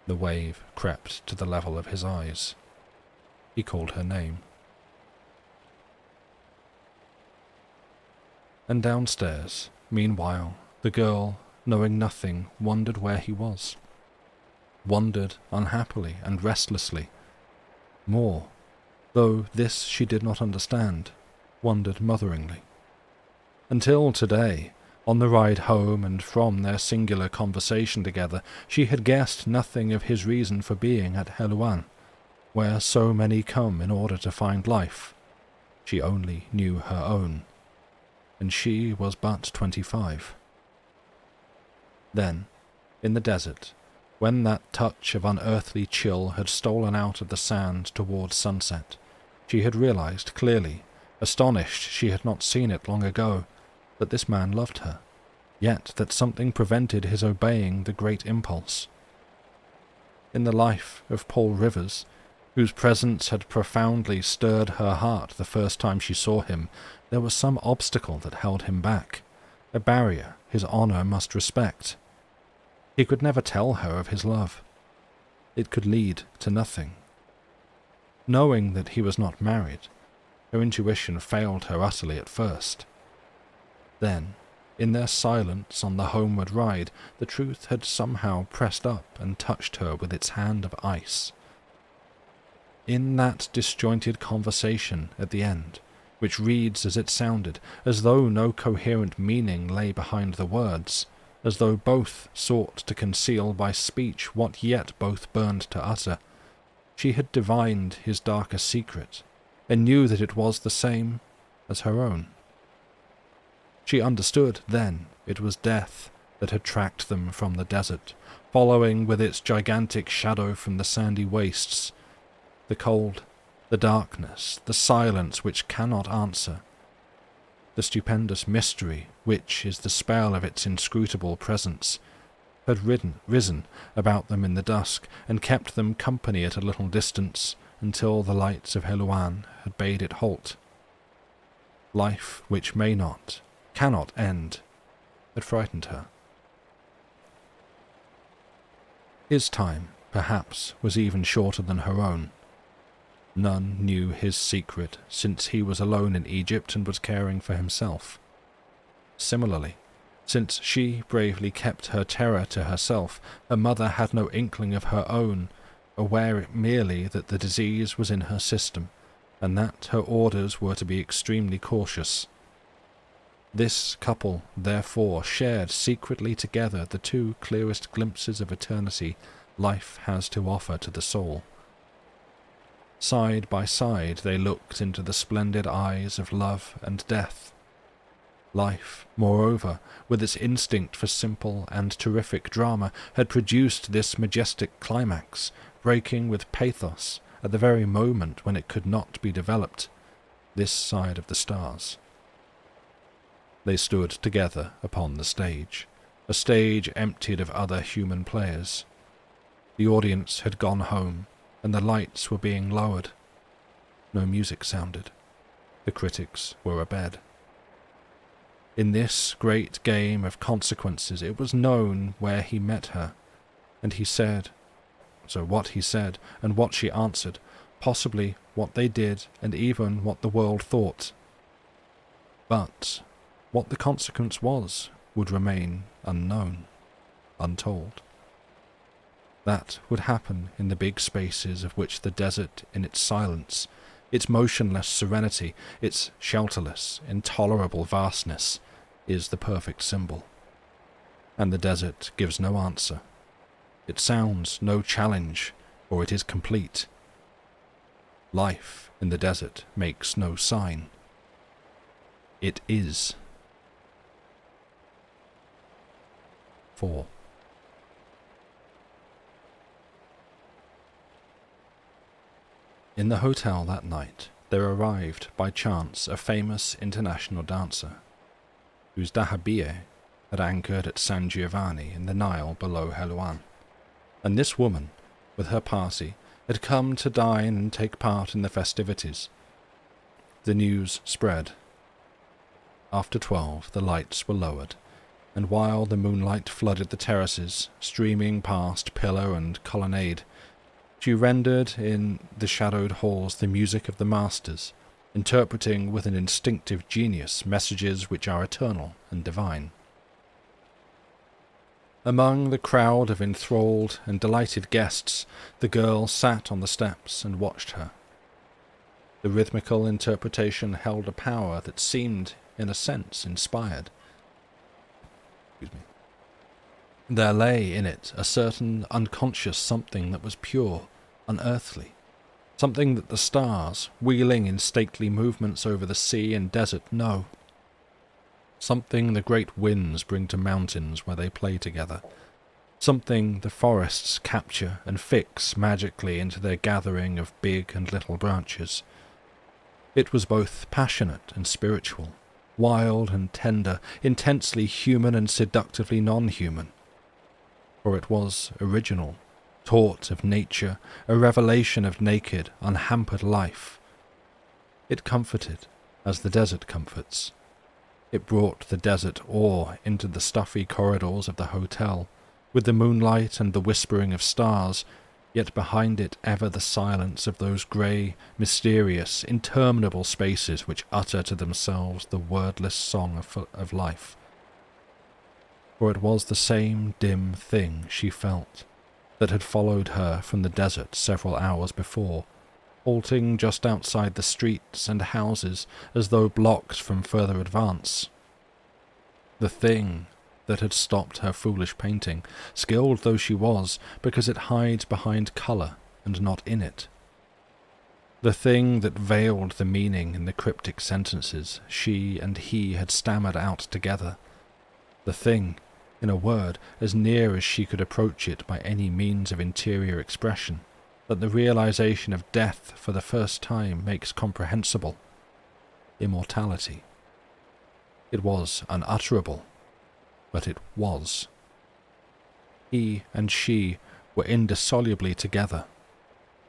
The wave crept to the level of his eyes. He called her name. And downstairs, meanwhile, the girl, knowing nothing, wondered where he was. Wondered unhappily and restlessly. More, though this she did not understand, wondered motheringly. Until today, on the ride home and from their singular conversation together, she had guessed nothing of his reason for being at Helouan, where so many come in order to find life. She only knew her own. And she was but 25. Then, in the desert, when that touch of unearthly chill had stolen out of the sand towards sunset, she had realized clearly, astonished she had not seen it long ago, that this man loved her, yet that something prevented his obeying the great impulse. In the life of Paul Rivers, whose presence had profoundly stirred her heart the first time she saw him, there was some obstacle that held him back, a barrier his honour must respect. He could never tell her of his love. It could lead to nothing. Knowing that he was not married, her intuition failed her utterly at first. Then, in their silence on the homeward ride, the truth had somehow pressed up and touched her with its hand of ice. In that disjointed conversation at the end, which reads as it sounded, as though no coherent meaning lay behind the words, as though both sought to conceal by speech what yet both burned to utter, she had divined his darker secret, and knew that it was the same as her own. She understood then it was death that had tracked them from the desert, following with its gigantic shadow from the sandy wastes, the cold, the darkness, the silence which cannot answer, the stupendous mystery which is the spell of its inscrutable presence, had risen about them in the dusk and kept them company at a little distance until the lights of Helouan had bade it halt. Life which may not, cannot end, had frightened her. His time, perhaps, was even shorter than her own. None knew his secret, since he was alone in Egypt and was caring for himself. Similarly, since she bravely kept her terror to herself, her mother had no inkling of her own, aware merely that the disease was in her system, and that her orders were to be extremely cautious. This couple, therefore, shared secretly together the two clearest glimpses of eternity life has to offer to the soul. Side by side they looked into the splendid eyes of love and death. Life, moreover, with its instinct for simple and terrific drama, had produced this majestic climax, breaking with pathos at the very moment when it could not be developed, this side of the stars. They stood together upon the stage, a stage emptied of other human players. The audience had gone home, and the lights were being lowered. No music sounded. The critics were abed. In this great game of consequences it was known where he met her, and what he said, and what she answered, possibly what they did, and even what the world thought. But what the consequence was would remain unknown, untold. That would happen in the big spaces of which the desert in its silence, its motionless serenity, its shelterless, intolerable vastness, is the perfect symbol. And the desert gives no answer. It sounds no challenge, or it is complete. Life in the desert makes no sign. It is. 4. In the hotel that night, there arrived by chance a famous international dancer, whose dahabeah had anchored at San Giovanni in the Nile below Helouan, and this woman, with her party, had come to dine and take part in the festivities. The news spread. After 12, the lights were lowered, and while the moonlight flooded the terraces, streaming past pillar and colonnade, she rendered in the shadowed halls the music of the masters, interpreting with an instinctive genius messages which are eternal and divine. Among the crowd of enthralled and delighted guests, the girl sat on the steps and watched her. The rhythmical interpretation held a power that seemed, in a sense, inspired. There lay in it a certain unconscious something that was pure, unearthly, something that the stars, wheeling in stately movements over the sea and desert, know, something the great winds bring to mountains where they play together, something the forests capture and fix magically into their gathering of big and little branches. It was both passionate and spiritual, wild and tender, intensely human and seductively non-human. For it was original, taught of nature, a revelation of naked, unhampered life. It comforted, as the desert comforts. It brought the desert awe into the stuffy corridors of the hotel, with the moonlight and the whispering of stars, yet behind it ever the silence of those grey, mysterious, interminable spaces which utter to themselves the wordless song of life. For it was the same dim thing she felt, that had followed her from the desert several hours before, halting just outside the streets and houses as though blocked from further advance. The thing that had stopped her foolish painting, skilled though she was, because it hides behind colour and not in it. The thing that veiled the meaning in the cryptic sentences she and he had stammered out together. The thing, in a word, as near as she could approach it by any means of interior expression, that the realization of death for the first time makes comprehensible. Immortality. It was unutterable, but it was. He and she were indissolubly together.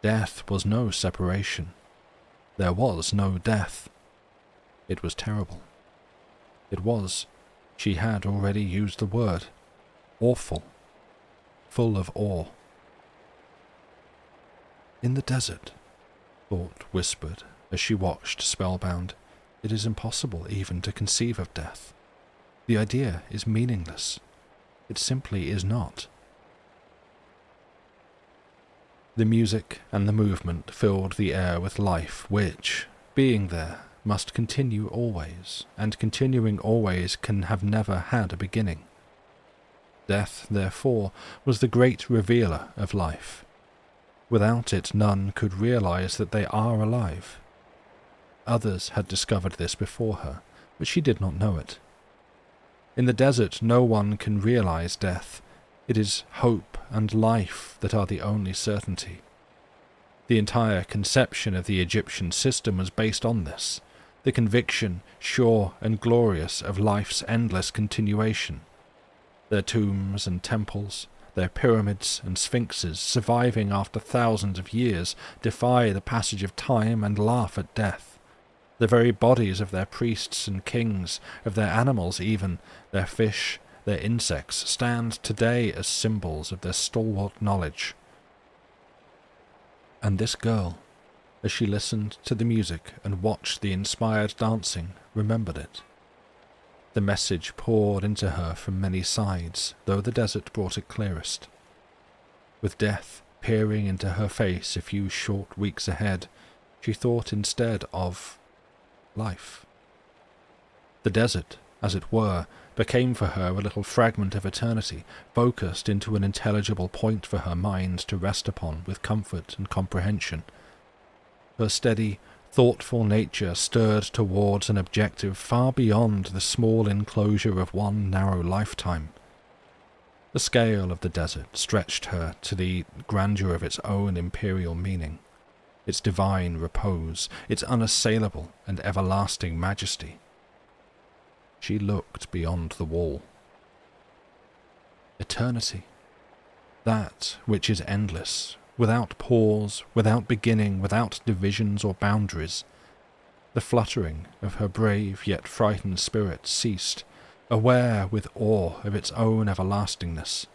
Death was no separation. There was no death. It was terrible. It was, she had already used the word, awful, full of awe. In the desert, thought whispered as she watched spellbound, it is impossible even to conceive of death. The idea is meaningless. It simply is not. The music and the movement filled the air with life which, being there, must continue always, and continuing always can have never had a beginning. Death, therefore, was the great revealer of life. Without it none could realize that they are alive. Others had discovered this before her, but she did not know it. In the desert no one can realize death. It is hope and life that are the only certainty. The entire conception of the Egyptian system was based on this, the conviction, sure and glorious, of life's endless continuation. Their tombs and temples, their pyramids and sphinxes, surviving after thousands of years, defy the passage of time and laugh at death. The very bodies of their priests and kings, of their animals even, their fish, their insects, stand today as symbols of their stalwart knowledge. And this girl, as she listened to the music and watched the inspired dancing, remembered it. The message poured into her from many sides, though the desert brought it clearest. With death peering into her face a few short weeks ahead, she thought instead of life. The desert, as it were, became for her a little fragment of eternity, focused into an intelligible point for her mind to rest upon with comfort and comprehension. Her steady, thoughtful nature stirred towards an objective far beyond the small enclosure of one narrow lifetime. The scale of the desert stretched her to the grandeur of its own imperial meaning, its divine repose, its unassailable and everlasting majesty. She looked beyond the wall. Eternity, that which is endless, without pause, without beginning, without divisions or boundaries. The fluttering of her brave yet frightened spirit ceased, aware with awe of its own everlastingness.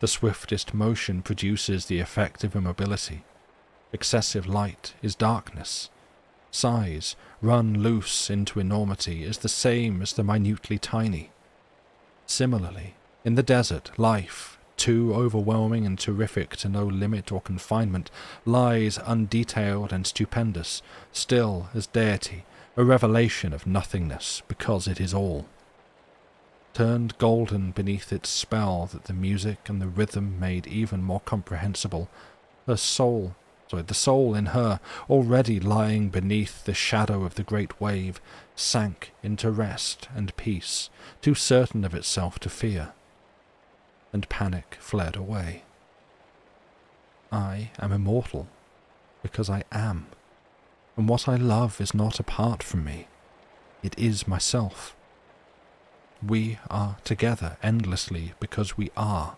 The swiftest motion produces the effect of immobility. Excessive light is darkness. Size, run loose into enormity, is the same as the minutely tiny. Similarly, in the desert, life, too overwhelming and terrific to know limit or confinement, lies undetailed and stupendous, still as deity, a revelation of nothingness, because it is all. Turned golden beneath its spell that the music and the rhythm made even more comprehensible, the soul in her, already lying beneath the shadow of the great wave, sank into rest and peace, too certain of itself to fear. And panic fled away. I am immortal, because I am, and what I love is not apart from me. It is myself. We are together endlessly because we are.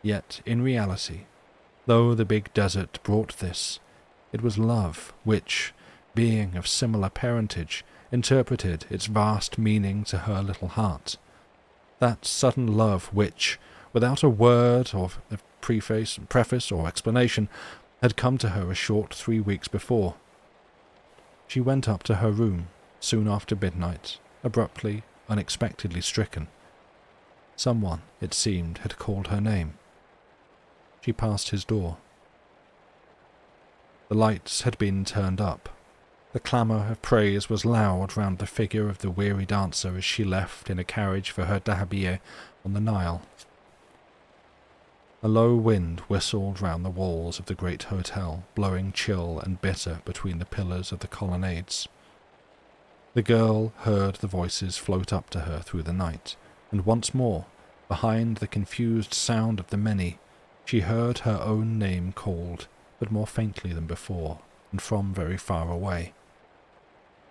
Yet, in reality, though the big desert brought this, it was love which, being of similar parentage, interpreted its vast meaning to her little heart. That sudden love which, without a word of preface or explanation, had come to her a short 3 weeks before. She went up to her room soon after midnight, abruptly, unexpectedly stricken. Someone, it seemed, had called her name. She passed his door. The lights had been turned up. The clamour of praise was loud round the figure of the weary dancer as she left in a carriage for her dahabeeyah on the Nile. A low wind whistled round the walls of the great hotel, blowing chill and bitter between the pillars of the colonnades. The girl heard the voices float up to her through the night, and once more, behind the confused sound of the many, she heard her own name called, but more faintly than before, and from very far away.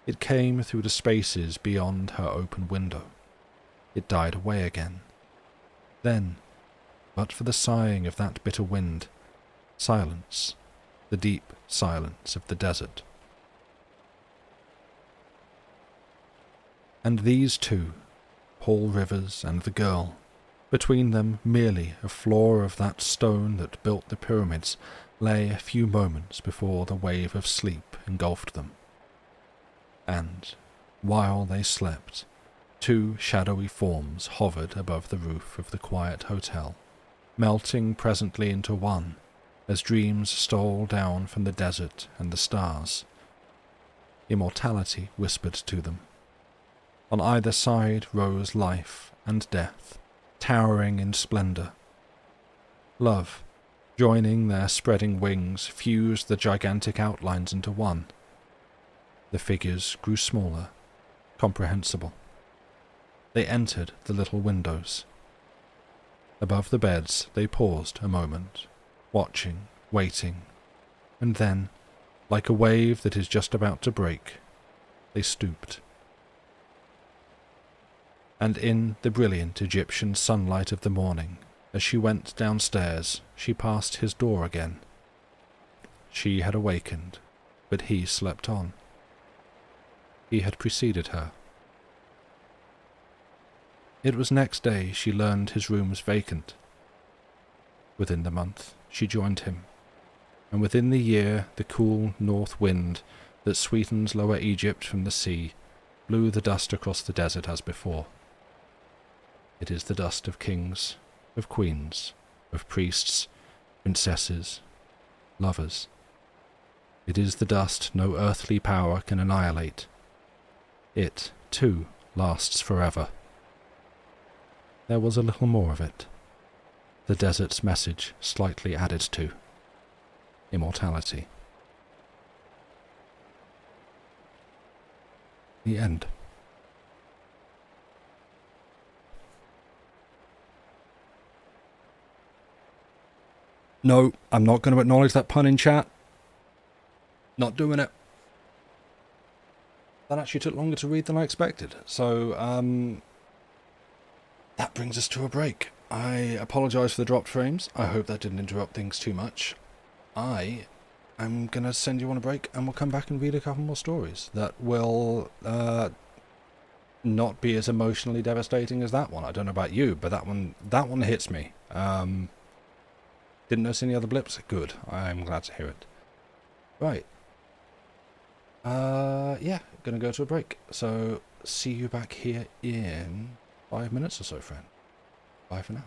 It came through the spaces beyond her open window. It died away again. Then, but for the sighing of that bitter wind, silence, the deep silence of the desert. And these two, Paul Rivers and the girl, between them merely a floor of that stone that built the pyramids, lay a few moments before the wave of sleep engulfed them. And, while they slept, two shadowy forms hovered above the roof of the quiet hotel, melting presently into one, as dreams stole down from the desert and the stars. Immortality whispered to them. On either side rose life and death, towering in splendour. Love, joining their spreading wings, fused the gigantic outlines into one. The figures grew smaller, comprehensible. They entered the little windows. Above the beds they paused a moment, watching, waiting, and then, like a wave that is just about to break, they stooped. And in the brilliant Egyptian sunlight of the morning, as she went downstairs, she passed his door again. She had awakened, but he slept on. He had preceded her. It was next day she learned his room was vacant. Within the month, she joined him, and within the year the cool north wind that sweetens Lower Egypt from the sea blew the dust across the desert as before. It is the dust of kings, of queens, of priests, princesses, lovers. It is the dust no earthly power can annihilate. It, too, lasts forever. There was a little more of it. The desert's message slightly added to. Immortality. The end. No, I'm not going to acknowledge that pun in chat. Not doing it. That actually took longer to read than I expected. So, that brings us to a break. I apologise for the dropped frames. I hope that didn't interrupt things too much. I am going to send you on a break and we'll come back and read a couple more stories that will not be as emotionally devastating as that one. I don't know about you, but that one hits me. Didn't notice any other blips? Good. I'm glad to hear it. Right. Yeah, gonna go to a break. So, see you back here in 5 minutes or so, friend. Bye for now.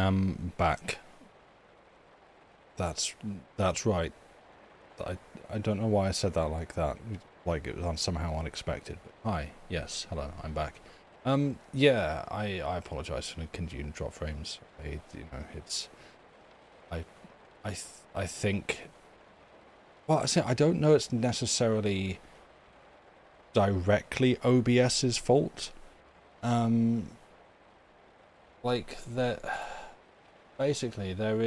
am back. That's right. I don't know why I said that like that. Like it was somehow unexpected. But hi, yes, hello, I'm back. Yeah, I apologise for the continued drop frames. It's I think. Well, I don't know. It's necessarily directly OBS's fault. Like that. Basically, there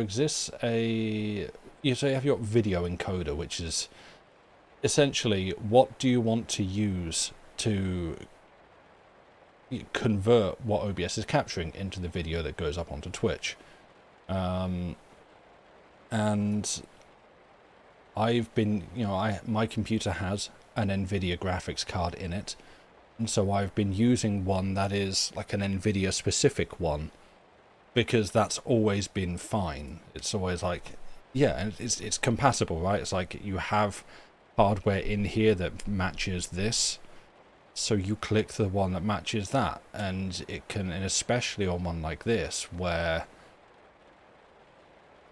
exists a. You have your video encoder, which is essentially what do you want to use to convert what OBS is capturing into the video that goes up onto Twitch. And I've been, my computer has an NVIDIA graphics card in it, and so I've been using one that is like an NVIDIA specific one, because that's always been fine. It's always like, yeah, and it's compatible, right? It's like you have hardware in here that matches this, so you click the one that matches that, and it can, and especially on one like this where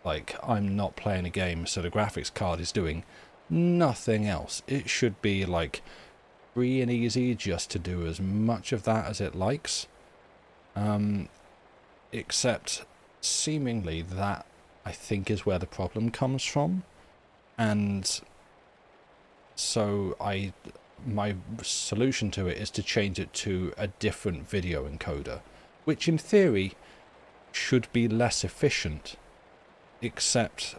like I'm not playing a game, so the graphics card is doing nothing else. It should be like free and easy just to do as much of that as it likes, except seemingly that I think is where the problem comes from. And so my solution to it is to change it to a different video encoder, which in theory should be less efficient, except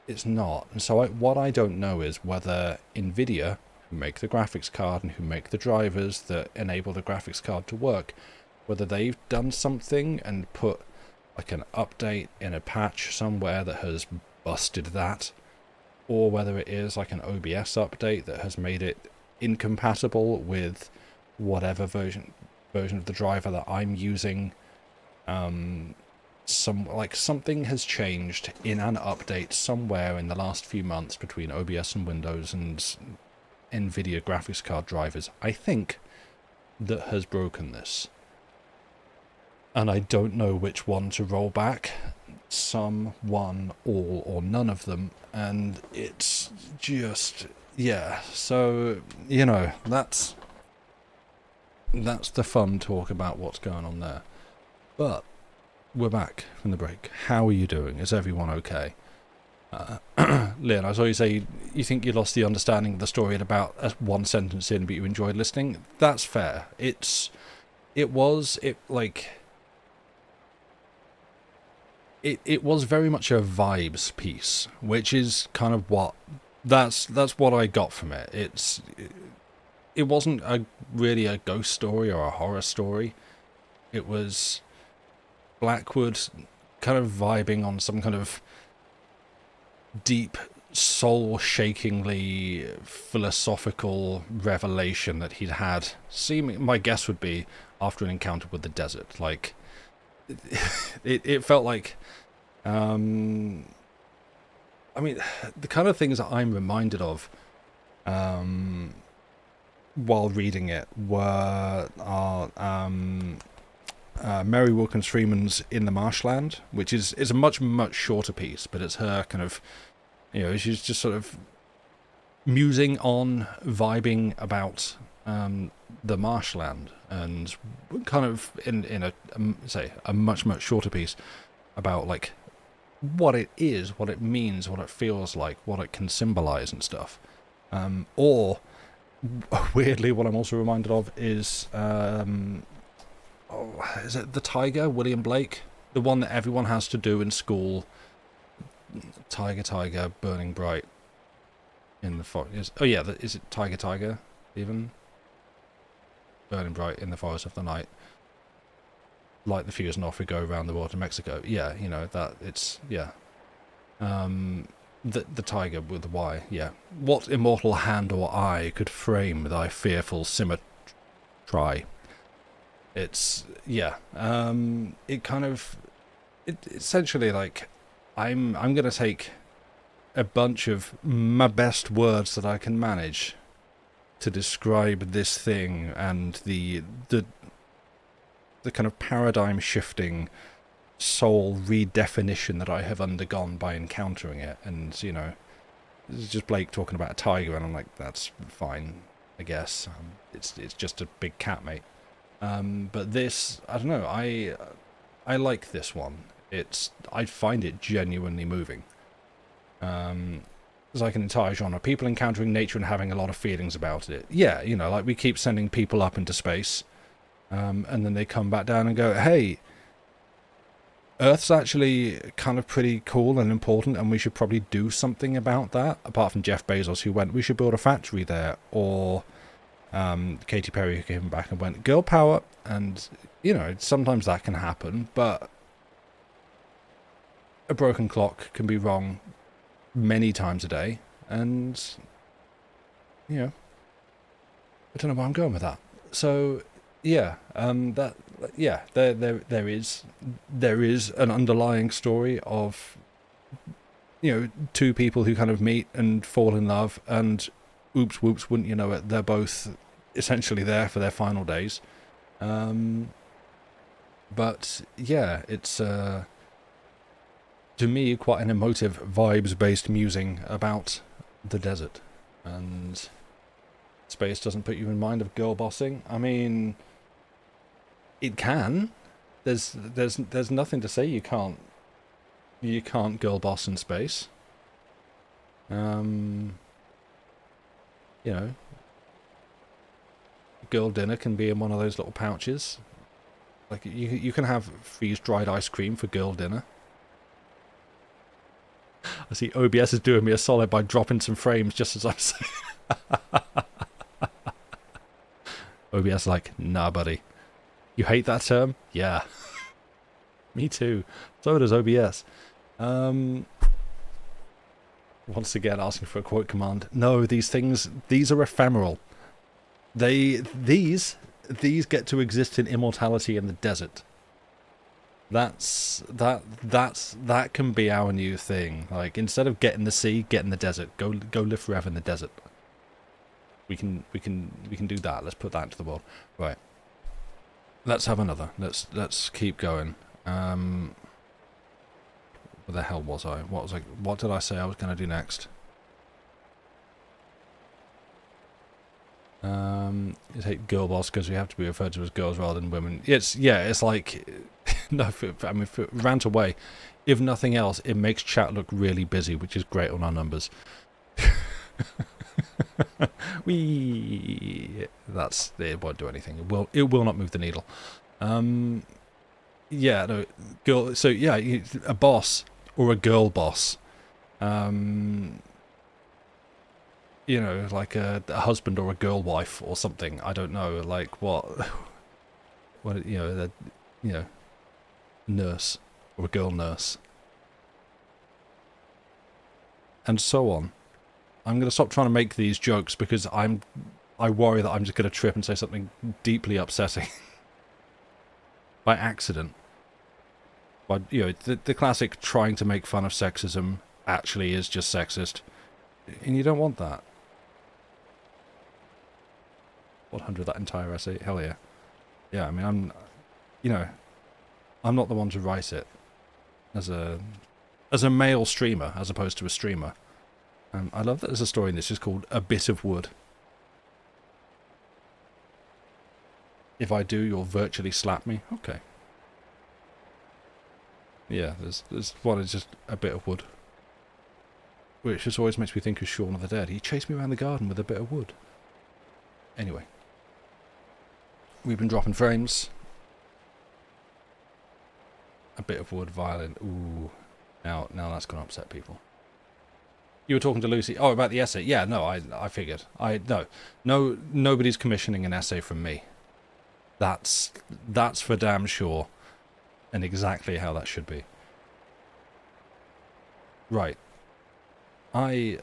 it's not. And so what I don't know is whether NVIDIA, who make the graphics card and who make the drivers that enable the graphics card to work, whether they've done something and put like an update in a patch somewhere that has busted that, or whether it is like an OBS update that has made it incompatible with whatever version of the driver that I'm using. Something has changed in an update somewhere in the last few months between OBS and Windows and NVIDIA graphics card drivers, I think, that has broken this. And I don't know which one to roll back. Some, one, all, or none of them. And it's just, yeah. So, that's the fun talk about what's going on there. But we're back from the break. How are you doing? Is everyone okay? Leon, I saw you say you think you lost the understanding of the story at about one sentence in, but you enjoyed listening. That's fair. It was very much a vibes piece, which is kind of that's what I got from it. It wasn't really a ghost story or a horror story. It was Blackwood kind of vibing on some kind of deep, soul-shakingly philosophical revelation that he'd had. My guess would be after an encounter with the desert. Like, it felt like, I mean, the kind of things that I'm reminded of while reading it were Mary Wilkins Freeman's In the Marshland, which is a much shorter piece, but it's her kind of, she's just sort of musing on, vibing about the marshland, and kind of in a much shorter piece about like what it is, what it means, what it feels like, what it can symbolize and stuff. Or weirdly, what I'm also reminded of is is it The Tiger, William Blake? The one that everyone has to do in school. Tiger, burning bright in the forest. Oh yeah, is it Tiger, even? Burning bright in the forest of the night. Light the fuse and off we go around the world to Mexico. Yeah, that, it's, yeah. The tiger with the Y, yeah. What immortal hand or eye could frame thy fearful symmetry? It's, yeah, it kind of, essentially, like, I'm going to take a bunch of my best words that I can manage to describe this thing and the the kind of paradigm shifting soul redefinition that I have undergone by encountering it. And this is just Blake talking about a tiger, and I'm like, that's fine, I guess. It's just a big cat, mate. But this, I don't know. I like this one. I find it genuinely moving. It's like an entire genre. People encountering nature and having a lot of feelings about it. Yeah, like we keep sending people up into space, and then they come back down and go, hey, Earth's actually kind of pretty cool and important, and we should probably do something about that. Apart from Jeff Bezos, who went, we should build a factory there, or Katy Perry, who came back and went, girl power. And sometimes that can happen, but a broken clock can be wrong many times a day, and I don't know where I'm going with that. So yeah, there is an underlying story of two people who kind of meet and fall in love, and oops whoops, wouldn't you know it, they're both essentially there for their final days. But yeah, it's to me quite an emotive, vibes-based musing about the desert. And space doesn't put you in mind of girl bossing. I mean, it can. There's nothing to say you can't girl boss in space. Girl dinner can be in one of those little pouches. Like you can have freeze-dried ice cream for girl dinner. I see OBS is doing me a solid by dropping some frames just as I'm saying. OBS like, nah, buddy. You hate that term? Yeah. Me too. So does OBS. Once again, asking for a quote command. No, these are ephemeral. These get to exist in immortality in the desert. That can be our new thing. Like, instead of get in the sea, get in the desert. Go live forever in the desert. We can do that. Let's put that into the world. Right. Let's have another. Let's keep going. Where the hell was I? What did I say I was going to do next? You take girl boss because we have to be referred to as girls rather than women. It's like no. If it rant away, if nothing else, it makes chat look really busy, which is great on our numbers. It won't do anything. It will not move the needle. Yeah, no, girl. So yeah, a boss or a girl boss. Like a husband or a girl wife or something. I don't know, like what, nurse or a girl nurse, and so on. I'm going to stop trying to make these jokes because I worry that I'm just going to trip and say something deeply upsetting by accident. But the classic trying to make fun of sexism actually is just sexist, and you don't want that. 100 that entire essay, hell yeah. Yeah, I mean, I'm not the one to write it as a male streamer as opposed to a streamer. I love that there's a story in this just called A Bit of Wood. If I do, you'll virtually slap me. Okay. Yeah, there's one is just a bit of wood, which just always makes me think of Shaun of the Dead. He chased me around the garden with a bit of wood. Anyway. We've been dropping frames. A bit of wood, violin. Ooh. Now that's going to upset people. You were talking to Lucy. Oh, about the essay. Yeah, no, I figured. No, nobody's commissioning an essay from me. That's for damn sure. And exactly how that should be. Right. I'm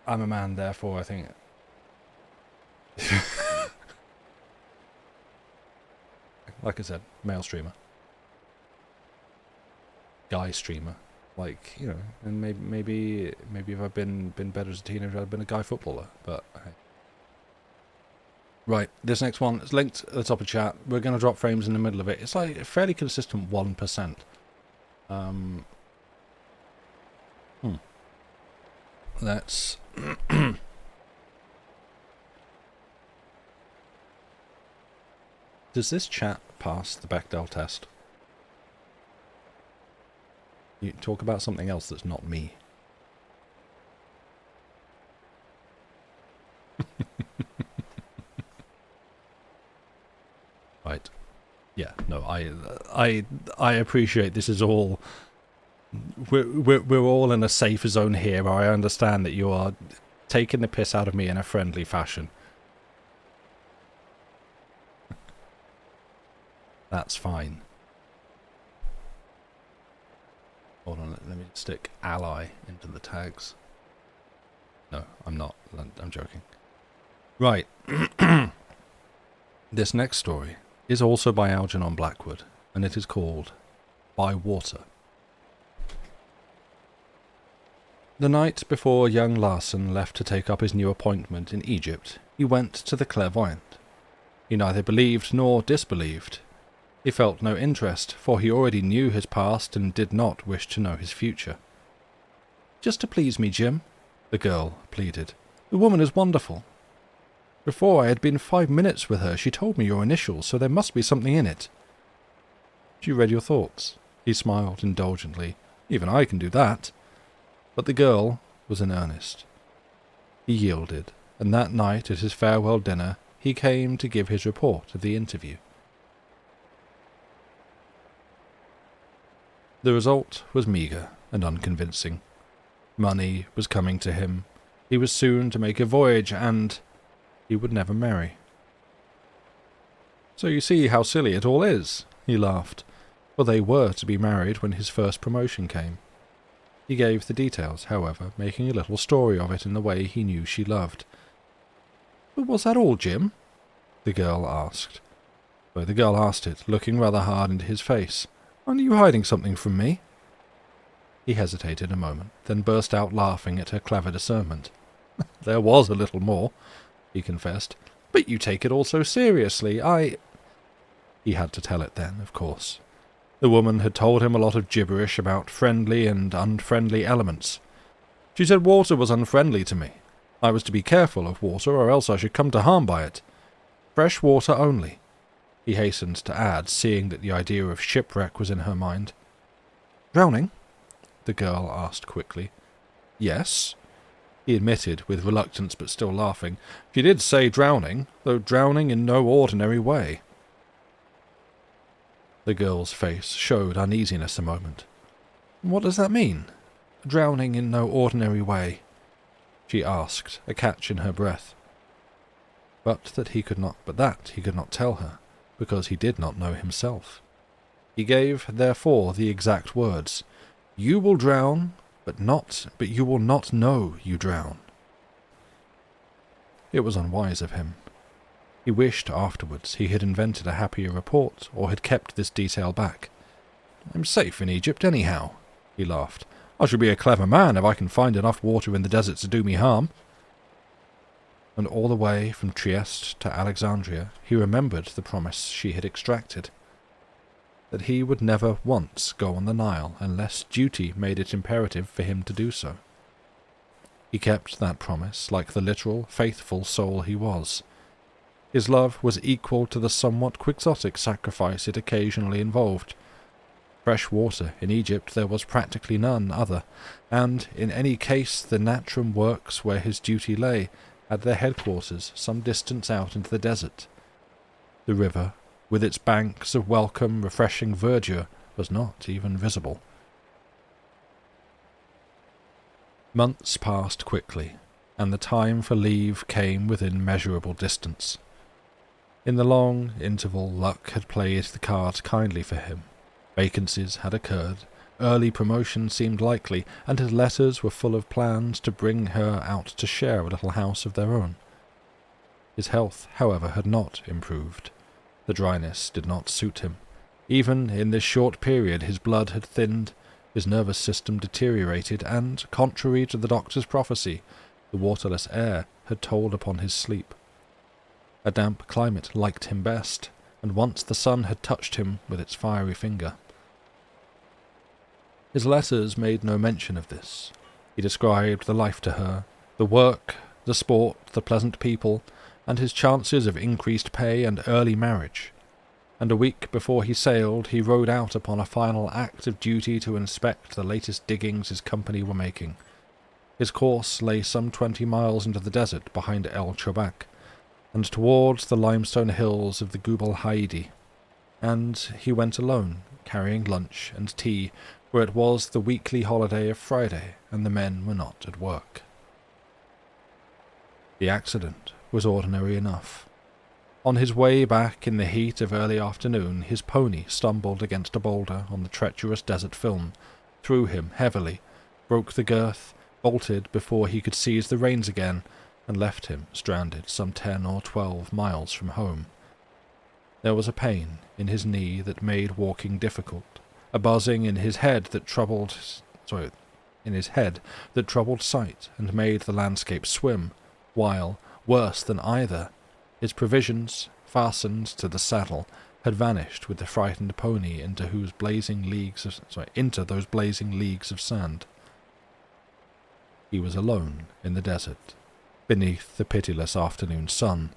a man, therefore I think... Like I said, male streamer. Guy streamer. Like, and maybe if I'd been better as a teenager, I'd been a guy footballer. But hey. Right, this next one is linked at the top of chat. We're going to drop frames in the middle of it. It's like a fairly consistent 1%. Let's... Does this chat pass the Bechdel test? You talk about something else that's not me. Right. Yeah, no, I appreciate this is all... We're all in a safe zone here where I understand that you are taking the piss out of me in a friendly fashion. That's fine. Hold on, let me stick ally into the tags. No, I'm not. I'm joking. Right. This next story is also by Algernon Blackwood, and it is called By Water. The night before young Larson left to take up his new appointment in Egypt, he went to the clairvoyant. He neither believed nor disbelieved. He felt no interest, for he already knew his past and did not wish to know his future. "Just to please me, Jim," the girl pleaded. "The woman is wonderful. Before I had been 5 minutes with her, she told me your initials, so there must be something in it." "She read your thoughts." He smiled indulgently. "Even I can do that." But the girl was in earnest. He yielded, and that night at his farewell dinner he came to give his report of the interview. The result was meagre and unconvincing. Money was coming to him. He was soon to make a voyage, and he would never marry. "So you see how silly it all is," he laughed, for they were to be married when his first promotion came. He gave the details, however, making a little story of it in the way he knew she loved. "But was that all, Jim?" the girl asked. But the girl asked it, looking rather hard into his face. "Aren't you hiding something from me?" He hesitated a moment, then burst out laughing at her clever discernment. "There was a little more," he confessed. "But you take it all so seriously. He had to tell it then, of course. The woman had told him a lot of gibberish about friendly and unfriendly elements. She said water was unfriendly to me. I was to be careful of water, or else I should come to harm by it. Fresh water only," he hastened to add, seeing that the idea of shipwreck was in her mind. "Drowning?" the girl asked quickly. "Yes," he admitted, with reluctance but still laughing. "She did say drowning, though drowning in no ordinary way." The girl's face showed uneasiness a moment. "What does that mean? Drowning in no ordinary way?" she asked, a catch in her breath. But that he could not tell her, because he did not know himself. He gave, therefore, the exact words. "You will drown, but you will not know you drown." It was unwise of him. He wished afterwards he had invented a happier report, or had kept this detail back. "I'm safe in Egypt anyhow," he laughed. "I shall be a clever man if I can find enough water in the desert to do me harm." And all the way from Trieste to Alexandria he remembered the promise she had extracted, that he would never once go on the Nile unless duty made it imperative for him to do so. He kept that promise like the literal, faithful soul he was. His love was equal to the somewhat quixotic sacrifice it occasionally involved. Fresh water in Egypt there was practically none other, and in any case the Natrum works where his duty lay had their headquarters some distance out into the desert. The river, with its banks of welcome, refreshing verdure, was not even visible. Months passed quickly, and the time for leave came within measurable distance. In the long interval luck had played the cards kindly for him. Vacancies had occurred, early promotion seemed likely, and his letters were full of plans to bring her out to share a little house of their own. His health, however, had not improved. The dryness did not suit him. Even in this short period his blood had thinned, his nervous system deteriorated, and, contrary to the doctor's prophecy, the waterless air had told upon his sleep. A damp climate liked him best, and once the sun had touched him with its fiery finger. His letters made no mention of this. He described the life to her, the work, the sport, the pleasant people, and his chances of increased pay and early marriage. And a week before he sailed, he rode out upon a final act of duty to inspect the latest diggings his company were making. His course lay some 20 miles into the desert behind El Chobak, and towards the limestone hills of the Gubal Haidi, and he went alone, carrying lunch and tea, for it was the weekly holiday of Friday, and the men were not at work. The accident was ordinary enough. On his way back in the heat of early afternoon, his pony stumbled against a boulder on the treacherous desert film, threw him heavily, broke the girth, bolted before he could seize the reins again, and left him stranded some 10 or 12 miles from home. There was a pain in his knee that made walking difficult, a buzzing in his head that troubled sight and made the landscape swim, while, worse than either, his provisions, fastened to the saddle, had vanished with the frightened pony into those blazing leagues of sand. He was alone in the desert, beneath the pitiless afternoon sun,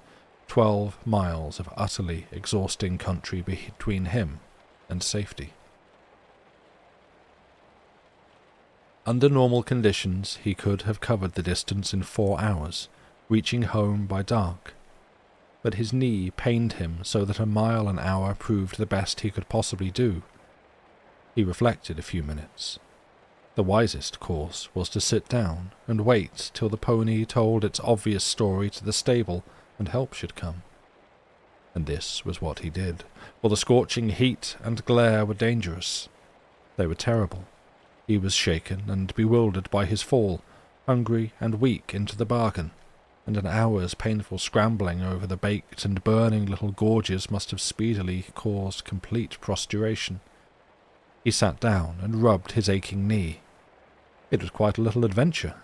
12 miles of utterly exhausting country between him and safety. Under normal conditions, he could have covered the distance in 4 hours, reaching home by dark. But his knee pained him so that a mile an hour proved the best he could possibly do. He reflected a few minutes. The wisest course was to sit down and wait till the pony told its obvious story to the stable and help should come. And this was what he did, for the scorching heat and glare were dangerous. They were terrible. He was shaken and bewildered by his fall, hungry and weak into the bargain, and an hour's painful scrambling over the baked and burning little gorges must have speedily caused complete prostration. He sat down and rubbed his aching knee. It was quite a little adventure.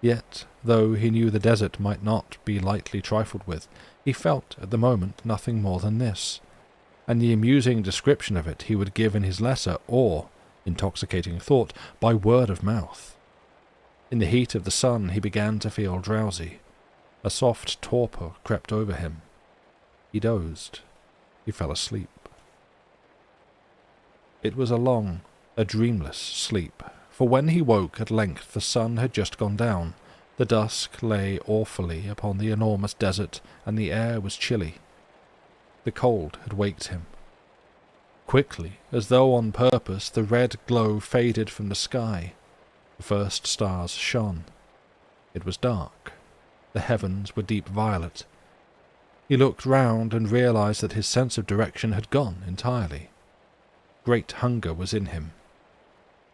Yet, though he knew the desert might not be lightly trifled with, he felt at the moment nothing more than this, and the amusing description of it he would give in his letter, or, intoxicating thought, by word of mouth. In the heat of the sun he began to feel drowsy. A soft torpor crept over him. He dozed. He fell asleep. It was a dreamless sleep, for when he woke at length the sun had just gone down, the dusk lay awfully upon the enormous desert, and the air was chilly. The cold had waked him. Quickly, as though on purpose, the red glow faded from the sky. The first stars shone. It was dark. The heavens were deep violet. He looked round and realized that his sense of direction had gone entirely. Great hunger was in him.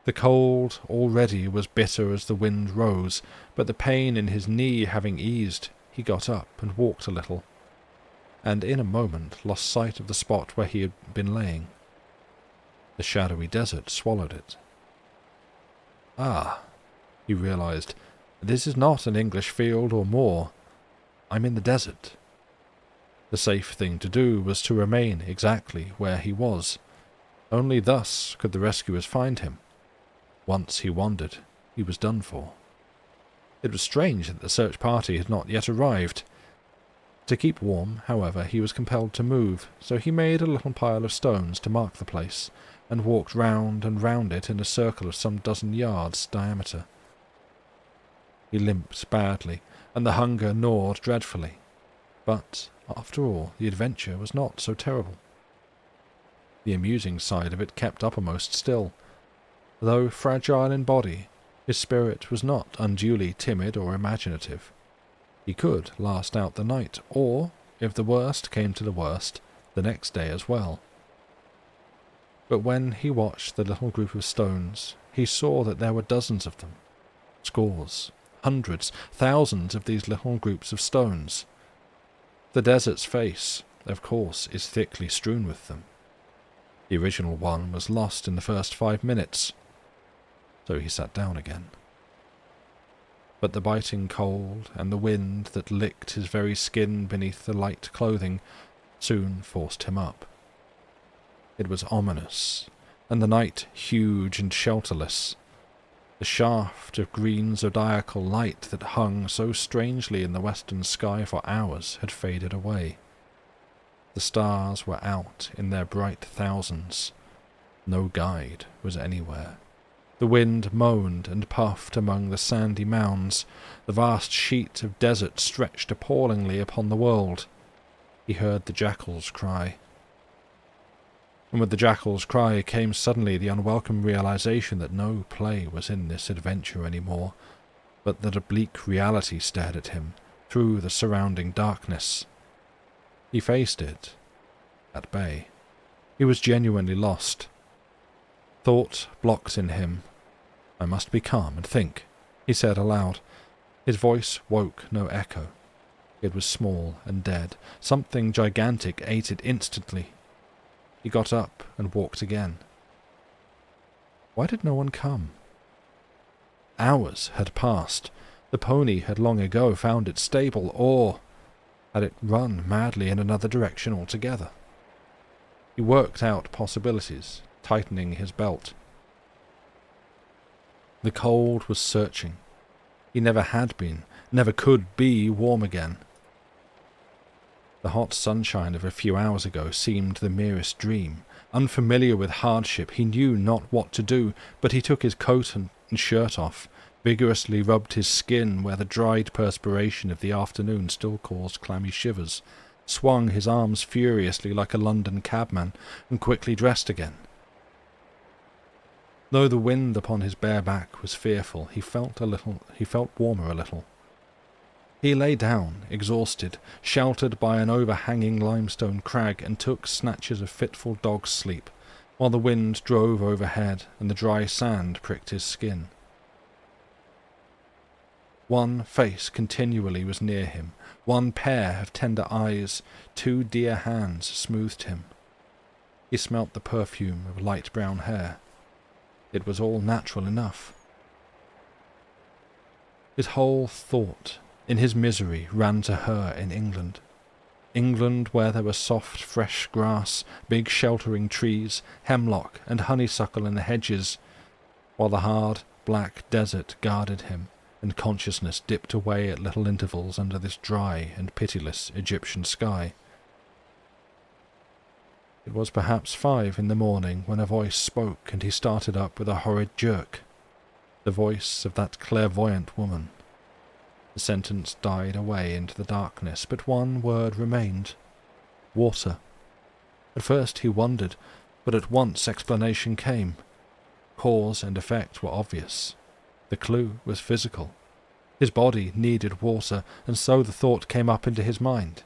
The cold already was bitter as the wind rose, but the pain in his knee having eased, he got up and walked a little, and in a moment lost sight of the spot where he had been laying. The shadowy desert swallowed it. Ah, he realized, this is not an English field or moor. I'm in the desert. The safe thing to do was to remain exactly where he was. Only thus could the rescuers find him. Once he wandered, he was done for. It was strange that the search party had not yet arrived. To keep warm, however, he was compelled to move, so he made a little pile of stones to mark the place, and walked round and round it in a circle of some dozen yards diameter. He limped badly, and the hunger gnawed dreadfully. But, after all, the adventure was not so terrible. The amusing side of it kept uppermost still. Though fragile in body, his spirit was not unduly timid or imaginative. He could last out the night, or, if the worst came to the worst, the next day as well. But when he watched the little group of stones, he saw that there were dozens of them. Scores, hundreds, thousands of these little groups of stones. The desert's face, of course, is thickly strewn with them. The original one was lost in the first 5 minutes. So he sat down again. but the biting cold and the wind that licked his very skin beneath the light clothing soon forced him up. It was ominous, and the night huge and shelterless. The shaft of green zodiacal light that hung so strangely in the western sky for hours had faded away. The stars were out in their bright thousands. No guide was anywhere. The wind moaned and puffed among the sandy mounds. The vast sheet of desert stretched appallingly upon the world. He heard the jackals cry. And with the jackal's cry came suddenly the unwelcome realization that no play was in this adventure any more, but that a bleak reality stared at him through the surrounding darkness. He faced it, at bay. He was genuinely lost. Thought blocked in him. "I must be calm and think," he said aloud. His voice woke no echo. It was small and dead. Something gigantic ate it instantly. He got up and walked again. Why did no one come? Hours had passed. The pony had long ago found its stable, or had it run madly in another direction altogether? He worked out possibilities, tightening his belt. The cold was searching. He never had been, never could be warm again. The hot sunshine of a few hours ago seemed the merest dream. Unfamiliar with hardship, he knew not what to do, but he took his coat and shirt off, vigorously rubbed his skin where the dried perspiration of the afternoon still caused clammy shivers, swung his arms furiously like a London cabman, and quickly dressed again. Though the wind upon his bare back was fearful, he felt warmer a little. He lay down, exhausted, sheltered by an overhanging limestone crag, and took snatches of fitful dog's sleep, while the wind drove overhead and the dry sand pricked his skin. One face continually was near him, one pair of tender eyes, two dear hands smoothed him. He smelt the perfume of light brown hair. It was all natural enough. His whole thought, in his misery, ran to her in England. England where there was soft, fresh grass, big sheltering trees, hemlock and honeysuckle in the hedges, while the hard, black desert guarded him, and consciousness dipped away at little intervals under this dry and pitiless Egyptian sky. It was perhaps 5 in the morning when a voice spoke, and he started up with a horrid jerk. The voice of that clairvoyant woman. The sentence died away into the darkness, but one word remained. Water. At first he wondered, but at once explanation came. Cause and effect were obvious. The clue was physical. His body needed water, and so the thought came up into his mind.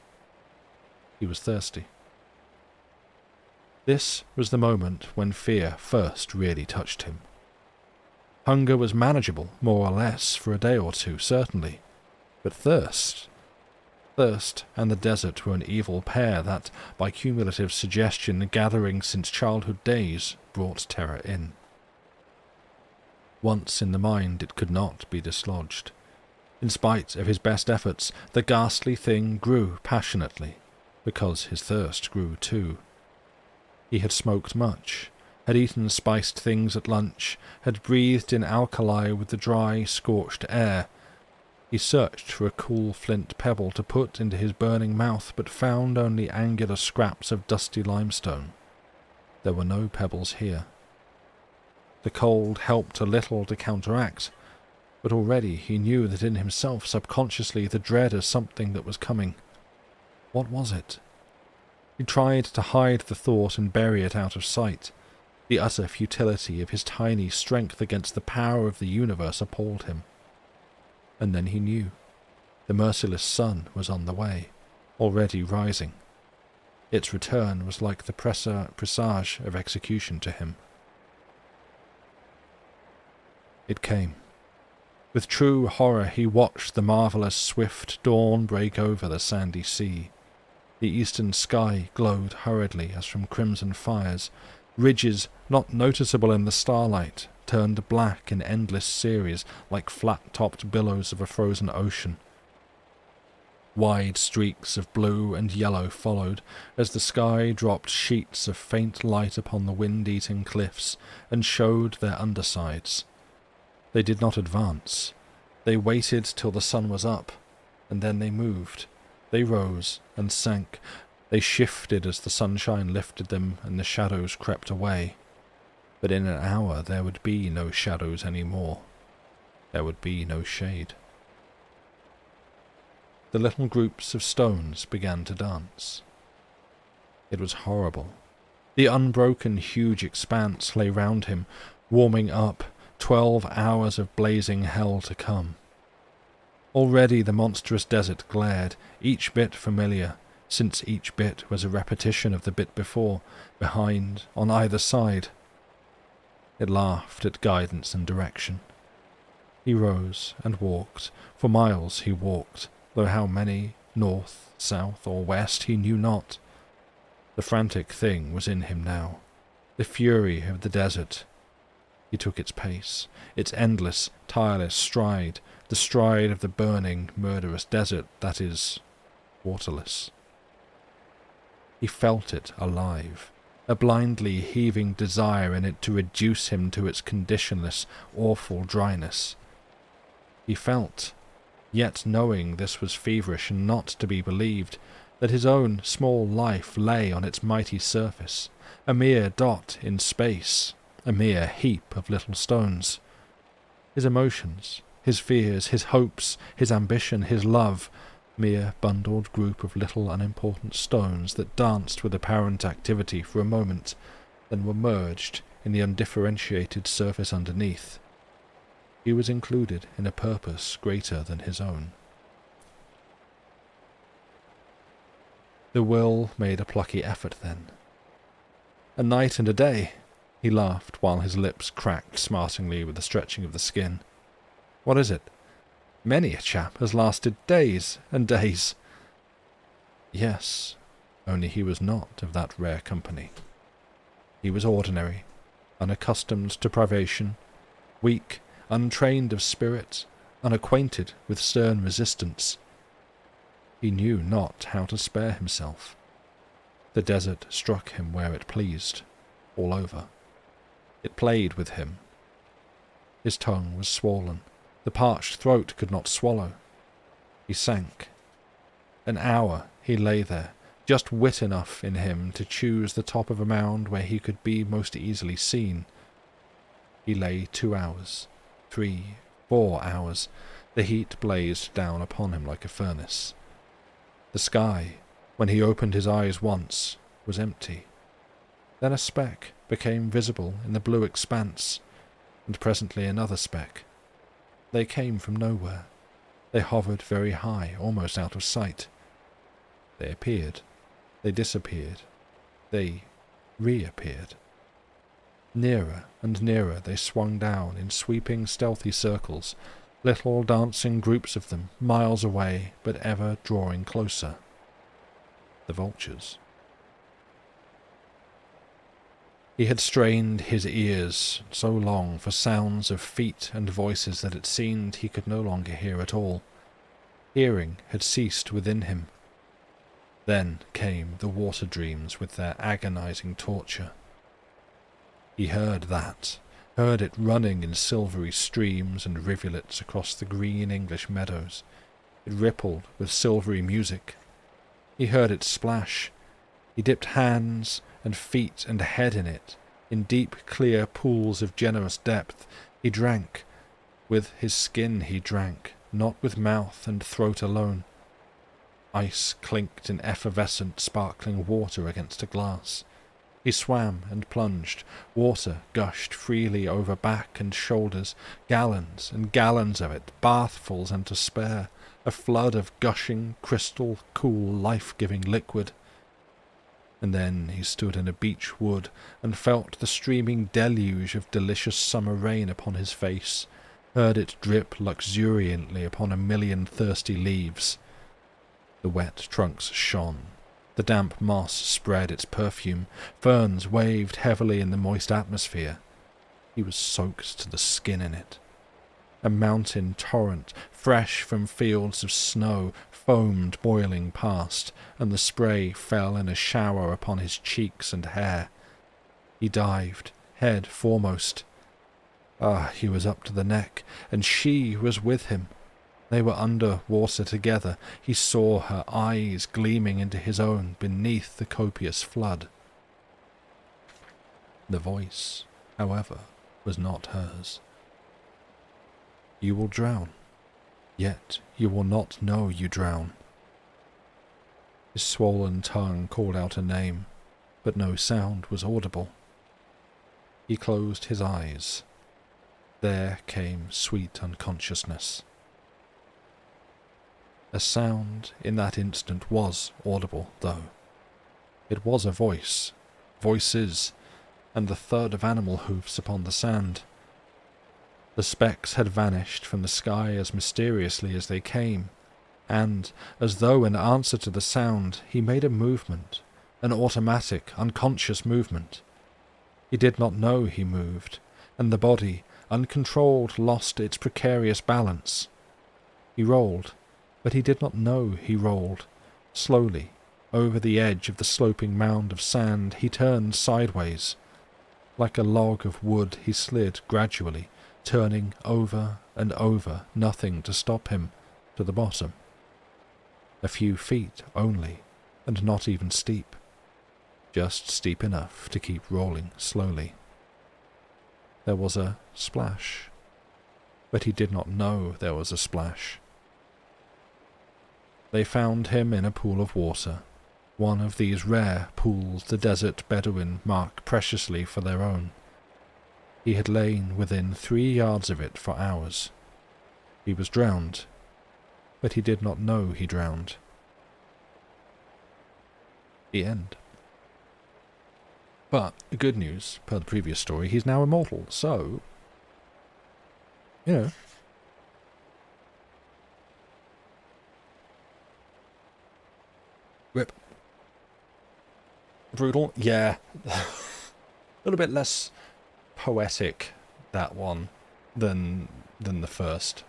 He was thirsty. This was the moment when fear first really touched him. Hunger was manageable, more or less, for a day or two, certainly. But thirst and the desert were an evil pair that, by cumulative suggestion gathering since childhood days, brought terror in. Once in the mind it could not be dislodged. In spite of his best efforts, the ghastly thing grew passionately, because his thirst grew too. He had smoked much, had eaten spiced things at lunch, had breathed in alkali with the dry, scorched air. He searched for a cool flint pebble to put into his burning mouth, but found only angular scraps of dusty limestone. There were no pebbles here. The cold helped a little to counteract, but already he knew that in himself subconsciously the dread of something that was coming. What was it? He tried to hide the thought and bury it out of sight. The utter futility of his tiny strength against the power of the universe appalled him. And then he knew. The merciless sun was on the way, already rising. Its return was like the presage of execution to him. It came. With true horror he watched the marvellous swift dawn break over the sandy sea. The eastern sky glowed hurriedly as from crimson fires, ridges not noticeable in the starlight, turned black in endless series like flat-topped billows of a frozen ocean. Wide streaks of blue and yellow followed as the sky dropped sheets of faint light upon the wind-eaten cliffs and showed their undersides. They did not advance. They waited till the sun was up, and then they moved. They rose and sank. They shifted as the sunshine lifted them and the shadows crept away. But in an hour there would be no shadows any more. There would be no shade. The little groups of stones began to dance. It was horrible. The unbroken huge expanse lay round him, warming up, 12 hours of blazing hell to come. Already the monstrous desert glared, each bit familiar, since each bit was a repetition of the bit before, behind, on either side. It laughed at guidance and direction. He rose and walked. For miles he walked, though how many, north, south, or west, he knew not. The frantic thing was in him now, the fury of the desert. He took its pace, its endless, tireless stride, the stride of the burning, murderous desert that is waterless. He felt it alive, a blindly heaving desire in it to reduce him to its conditionless, awful dryness. He felt, yet knowing this was feverish and not to be believed, that his own small life lay on its mighty surface, a mere dot in space, a mere heap of little stones. His emotions, his fears, his hopes, his ambition, his love, mere bundled group of little unimportant stones that danced with apparent activity for a moment, then were merged in the undifferentiated surface underneath. He was included in a purpose greater than his own. The will made a plucky effort then. "A night and a day," he laughed while his lips cracked smartingly with the stretching of the skin. "What is it? Many a chap has lasted days and days." Yes, only he was not of that rare company. He was ordinary, unaccustomed to privation, weak, untrained of spirit, unacquainted with stern resistance. He knew not how to spare himself. The desert struck him where it pleased, all over. It played with him. His tongue was swollen. The parched throat could not swallow. He sank. An hour he lay there, just wit enough in him to choose the top of a mound where he could be most easily seen. He lay 2 hours, 3, 4 hours. The heat blazed down upon him like a furnace. The sky, when he opened his eyes once, was empty. Then a speck became visible in the blue expanse, and presently another speck. They came from nowhere. They hovered very high, almost out of sight. They appeared. They disappeared. They reappeared. Nearer and nearer they swung down in sweeping, stealthy circles, little dancing groups of them, miles away, but ever drawing closer. The vultures. He had strained his ears so long for sounds of feet and voices that it seemed he could no longer hear at all. Hearing had ceased within him. Then came the water dreams with their agonizing torture. He heard that, heard it running in silvery streams and rivulets across the green English meadows. It rippled with silvery music. He heard it splash. He dipped hands and feet and head in it, in deep, clear pools of generous depth. He drank. With his skin he drank, not with mouth and throat alone. Ice clinked in effervescent, sparkling water against a glass. He swam and plunged. Water gushed freely over back and shoulders, gallons and gallons of it, bathfuls and to spare, a flood of gushing, crystal, cool, life-giving liquid. And then he stood in a beech wood and felt the streaming deluge of delicious summer rain upon his face, heard it drip luxuriantly upon a million thirsty leaves. The wet trunks shone. The damp moss spread its perfume. Ferns waved heavily in the moist atmosphere. He was soaked to the skin in it. A mountain torrent, fresh from fields of snow, foamed boiling past, and the spray fell in a shower upon his cheeks and hair. He dived, head foremost. He was up to the neck, and she was with him. They were under water together. He saw her eyes gleaming into his own beneath the copious flood. The voice, however, was not hers. You will drown, yet you will not know you drown. His swollen tongue called out a name, but no sound was audible. He closed his eyes. There came sweet unconsciousness. A sound in that instant was audible, though. It was a voice, voices, and the thud of animal hoofs upon the sand. The specks had vanished from the sky as mysteriously as they came, and, as though in answer to the sound, he made a movement, an automatic, unconscious movement. He did not know he moved, and the body, uncontrolled, lost its precarious balance. He rolled, but he did not know he rolled. Slowly, over the edge of the sloping mound of sand, he turned sideways. Like a log of wood, he slid gradually, turning over and over, nothing to stop him, to the bottom. A few feet only, and not even steep. Just steep enough to keep rolling slowly. There was a splash, but he did not know there was a splash. They found him in a pool of water, one of these rare pools the desert Bedouin mark preciously for their own. He had lain within 3 yards of it for hours. He was drowned, but he did not know he drowned. The end. But, the good news, per the previous story, he's now immortal, so, you know. Rip. Brutal? Yeah. A little bit less poetic, that one, than the first.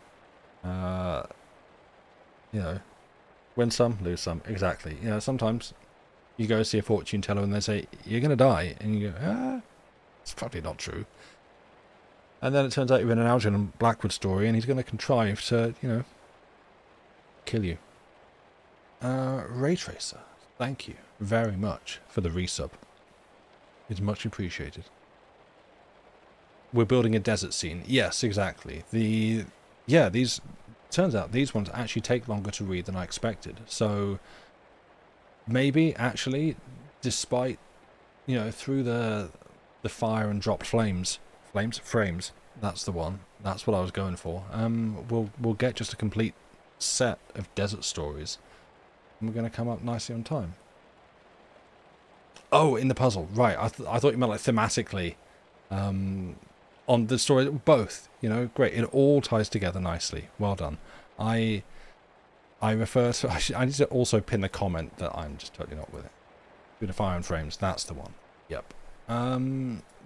You know, win some, lose some. Exactly. You know, sometimes you go see a fortune teller and they say, you're going to die. And you go, it's probably not true. And then it turns out you're in an Algernon Blackwood story and he's going to contrive to, you know, kill you. Ray Tracer, thank you very much for the resub. It's much appreciated. We're building a desert scene. Yes, exactly. These turns out these ones actually take longer to read than I expected. So maybe actually, despite, you know, through the fire and dropped frames. That's the one. That's what I was going for. We'll get just a complete set of desert stories, and we're going to come up nicely on time. Oh, in the puzzle, right? I thought you meant like thematically. On the story, both, you know, great. It all ties together nicely. Well done. I refer to. I need to also pin the comment that I'm just totally not with it. Through the fire and frames. That's the one. Yep.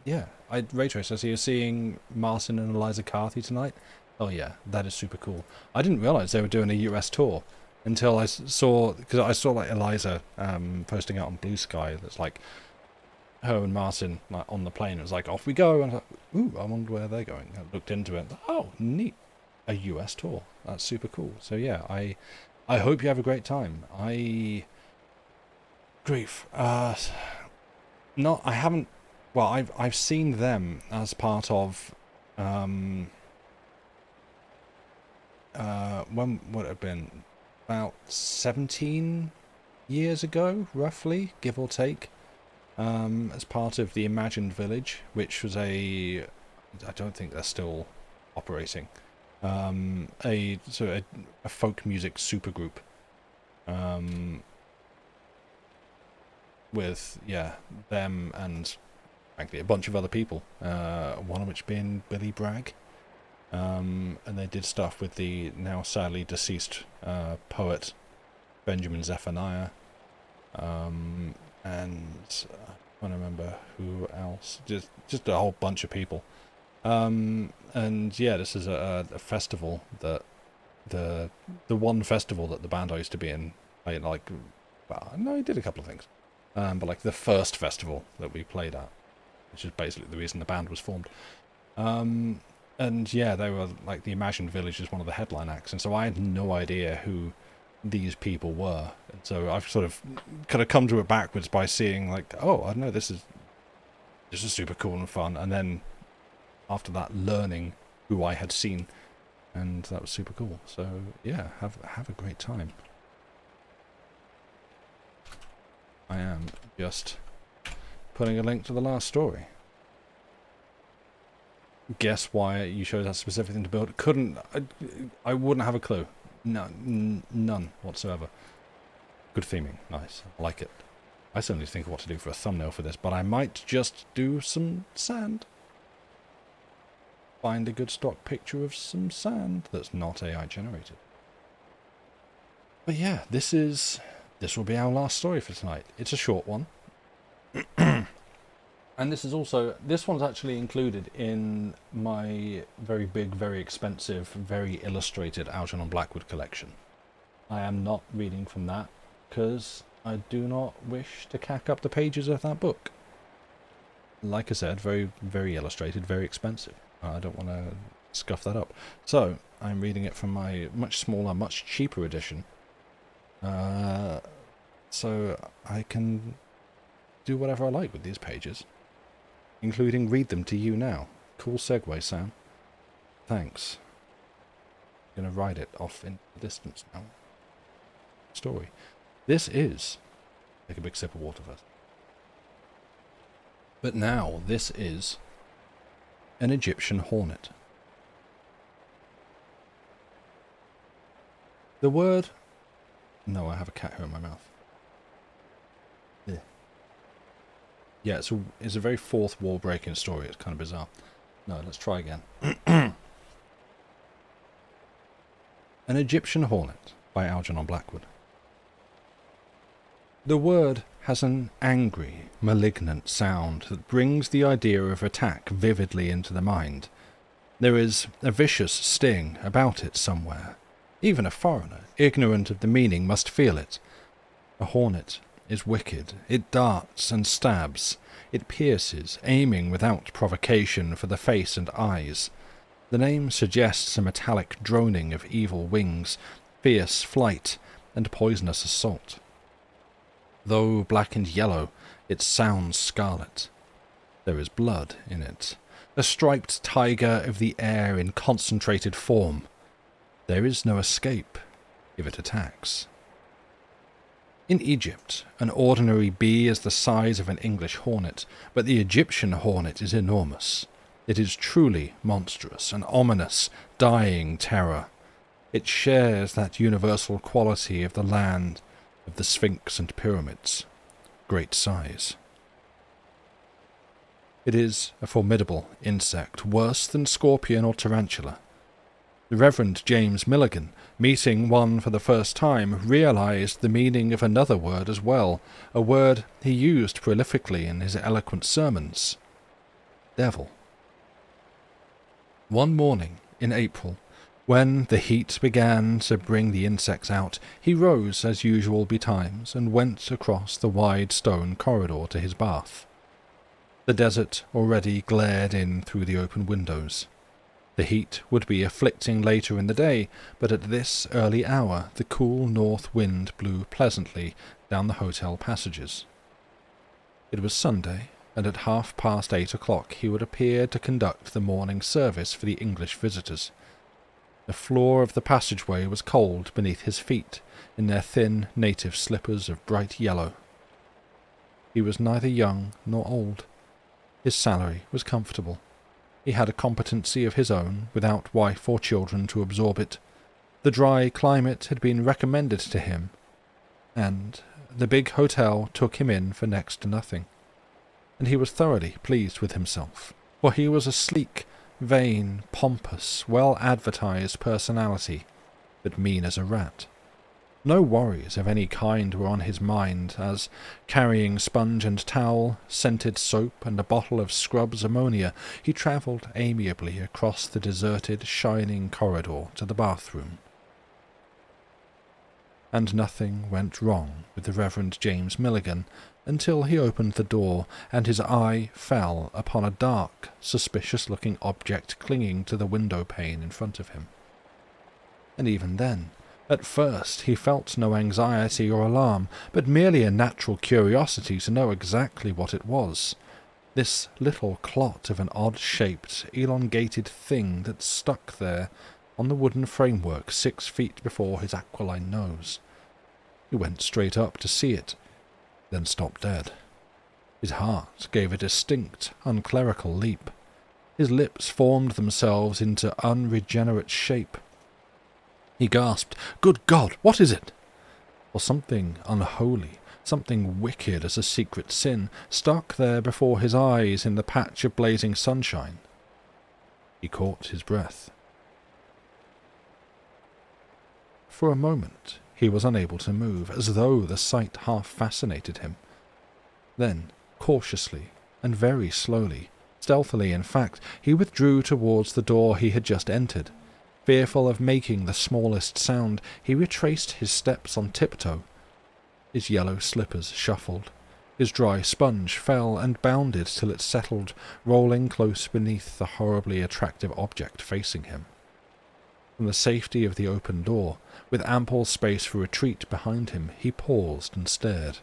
Yeah. Ray Tracer. So you're seeing Martin and Eliza Carthy tonight. Oh yeah, that is super cool. I didn't realize they were doing a US tour until I saw, because I saw like Eliza posting out on Blue Sky. That's like her and Martin like on the plane. It was like, off we go. And I was like, ooh, I wonder where they're going. I looked into it. Oh, neat. A US tour. That's super cool. So yeah, I hope you have a great time. Grief. Not. I haven't. Well, I've seen them as part of. When would it have been? About 17 years ago, roughly, give or take. As part of the Imagined Village, which was I don't think they're still operating, a folk music supergroup, with them and frankly a bunch of other people, one of which being Billy Bragg, and they did stuff with the now sadly deceased poet Benjamin Zephaniah. And I can't remember who else. Just a whole bunch of people. And yeah, this is a festival that the one festival that the band I used to be in, like, well, no, he did a couple of things, but like the first festival that we played at, which is basically the reason the band was formed. And yeah, they were like the Imagined Village is one of the headline acts, and so I had no idea who these people were, and so I've sort of kind of come to it backwards by seeing like, oh, I don't know, this is super cool and fun, and then after that, learning who I had seen, and that was super cool. So yeah, have a great time. I am just putting a link to the last story. Guess why you chose that specific thing to build? I wouldn't have a clue. No, none whatsoever. Good theming, nice. I like it. I still need to think of what to do for a thumbnail for this, but I might just do some sand. Find a good stock picture of some sand that's not AI generated. But yeah, this will be our last story for tonight. It's a short one. And this one's actually included in my very big, very expensive, very illustrated Algernon Blackwood collection. I am not reading from that because I do not wish to cack up the pages of that book. Like I said, very, very illustrated, very expensive. I don't want to scuff that up. So, I'm reading it from my much smaller, much cheaper edition. So I can do whatever I like with these pages, including read them to you now. Cool segue, Sam. Thanks. I'm going to ride it off in the distance now. Story. This is... Take a big sip of water first. But now, this is... an Egyptian Hornet. The word... No, I have a cat hair in my mouth. Yeah, it's a very fourth wall breaking story. It's kind of bizarre. No, let's try again. An Egyptian Hornet by Algernon Blackwood. The word has an angry, malignant sound that brings the idea of attack vividly into the mind. There is a vicious sting about it somewhere. Even a foreigner, ignorant of the meaning, must feel it. A hornet is wicked. It darts and stabs. It pierces, aiming without provocation for the face and eyes. The name suggests a metallic droning of evil wings, fierce flight, and poisonous assault. Though black and yellow, it sounds scarlet. There is blood in it, a striped tiger of the air in concentrated form. There is no escape if it attacks. In Egypt, an ordinary bee is the size of an English hornet, but the Egyptian hornet is enormous. It is truly monstrous, an ominous, dying terror. It shares that universal quality of the land of the Sphinx and pyramids, great size. It is a formidable insect, worse than scorpion or tarantula. The Reverend James Milligan, meeting one for the first time, realized the meaning of another word as well, a word he used prolifically in his eloquent sermons: devil. One morning in April, when the heat began to bring the insects out, he rose as usual betimes and went across the wide stone corridor to his bath. The desert already glared in through the open windows. The heat would be afflicting later in the day, but at this early hour the cool north wind blew pleasantly down the hotel passages. It was Sunday, and at 8:30 he would appear to conduct the morning service for the English visitors. The floor of the passageway was cold beneath his feet in their thin native slippers of bright yellow. He was neither young nor old. His salary was comfortable. He had a competency of his own, without wife or children to absorb it. The dry climate had been recommended to him, and the big hotel took him in for next to nothing. And he was thoroughly pleased with himself, for he was a sleek, vain, pompous, well-advertised personality, but mean as a rat. No worries of any kind were on his mind as, carrying sponge and towel, scented soap, and a bottle of Scrub's ammonia, he travelled amiably across the deserted, shining corridor to the bathroom. And nothing went wrong with the Reverend James Milligan until he opened the door and his eye fell upon a dark, suspicious-looking object clinging to the window pane in front of him. And even then, at first he felt no anxiety or alarm, but merely a natural curiosity to know exactly what it was. This little clot of an odd-shaped, elongated thing that stuck there on the wooden framework 6 feet before his aquiline nose. He went straight up to see it, then stopped dead. His heart gave a distinct, unclerical leap. His lips formed themselves into unregenerate shape. He gasped, "Good God, what is it?" For something unholy, something wicked as a secret sin, stuck there before his eyes in the patch of blazing sunshine. He caught his breath. For a moment he was unable to move, as though the sight half fascinated him. Then, cautiously, and very slowly, stealthily in fact, he withdrew towards the door he had just entered. Fearful of making the smallest sound, he retraced his steps on tiptoe. His yellow slippers shuffled. His dry sponge fell and bounded till it settled, rolling close beneath the horribly attractive object facing him. From the safety of the open door, with ample space for retreat behind him, he paused and stared.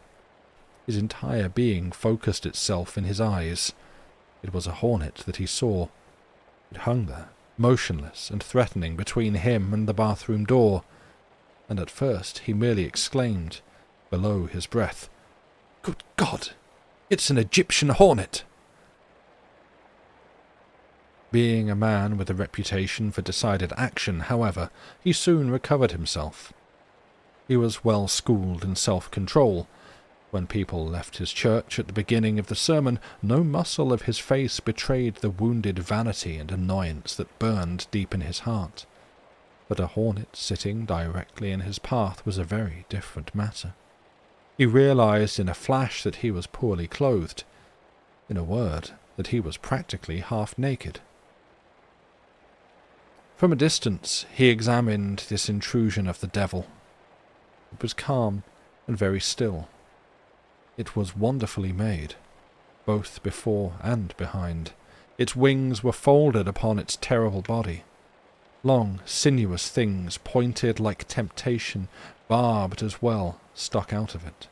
His entire being focused itself in his eyes. It was a hornet that he saw. It hung there, motionless and threatening between him and the bathroom door, and at first he merely exclaimed, below his breath, "Good God! It's an Egyptian hornet!" Being a man with a reputation for decided action, however, he soon recovered himself. He was well schooled in self-control. When people left his church at the beginning of the sermon, no muscle of his face betrayed the wounded vanity and annoyance that burned deep in his heart. But a hornet sitting directly in his path was a very different matter. He realized in a flash that he was poorly clothed. In a word, that he was practically half naked. From a distance, he examined this intrusion of the devil. It was calm and very still. It was wonderfully made, both before and behind. Its wings were folded upon its terrible body. Long, sinuous things, pointed like temptation, barbed as well, stuck out of it.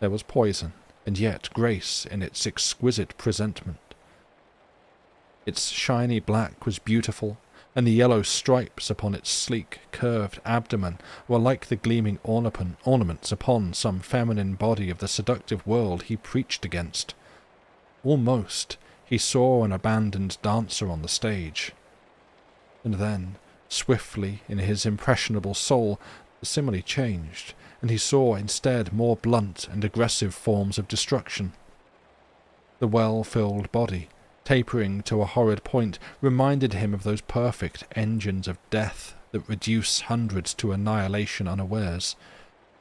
There was poison, and yet grace in its exquisite presentment. Its shiny black was beautiful, and the yellow stripes upon its sleek, curved abdomen were like the gleaming ornaments upon some feminine body of the seductive world he preached against. Almost he saw an abandoned dancer on the stage. And then, swiftly in his impressionable soul, the simile changed, and he saw instead more blunt and aggressive forms of destruction. The well-filled body, tapering to a horrid point, reminded him of those perfect engines of death that reduce hundreds to annihilation unawares.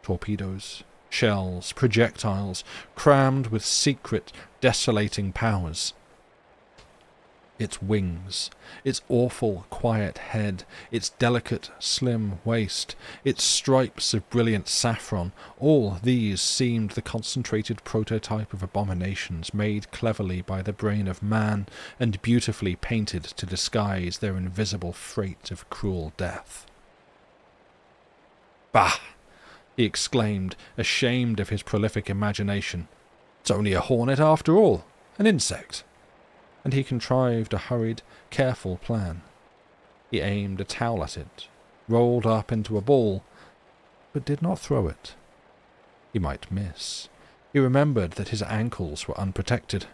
Torpedoes, shells, projectiles, crammed with secret, desolating powers. Its wings, its awful, quiet head, its delicate, slim waist, its stripes of brilliant saffron, all these seemed the concentrated prototype of abominations made cleverly by the brain of man and beautifully painted to disguise their invisible freight of cruel death. "Bah!" he exclaimed, ashamed of his prolific imagination. "It's only a hornet after all, an insect." And he contrived a hurried, careful plan. He aimed a towel at it, rolled up into a ball, but did not throw it. He might miss. He remembered that his ankles were unprotected.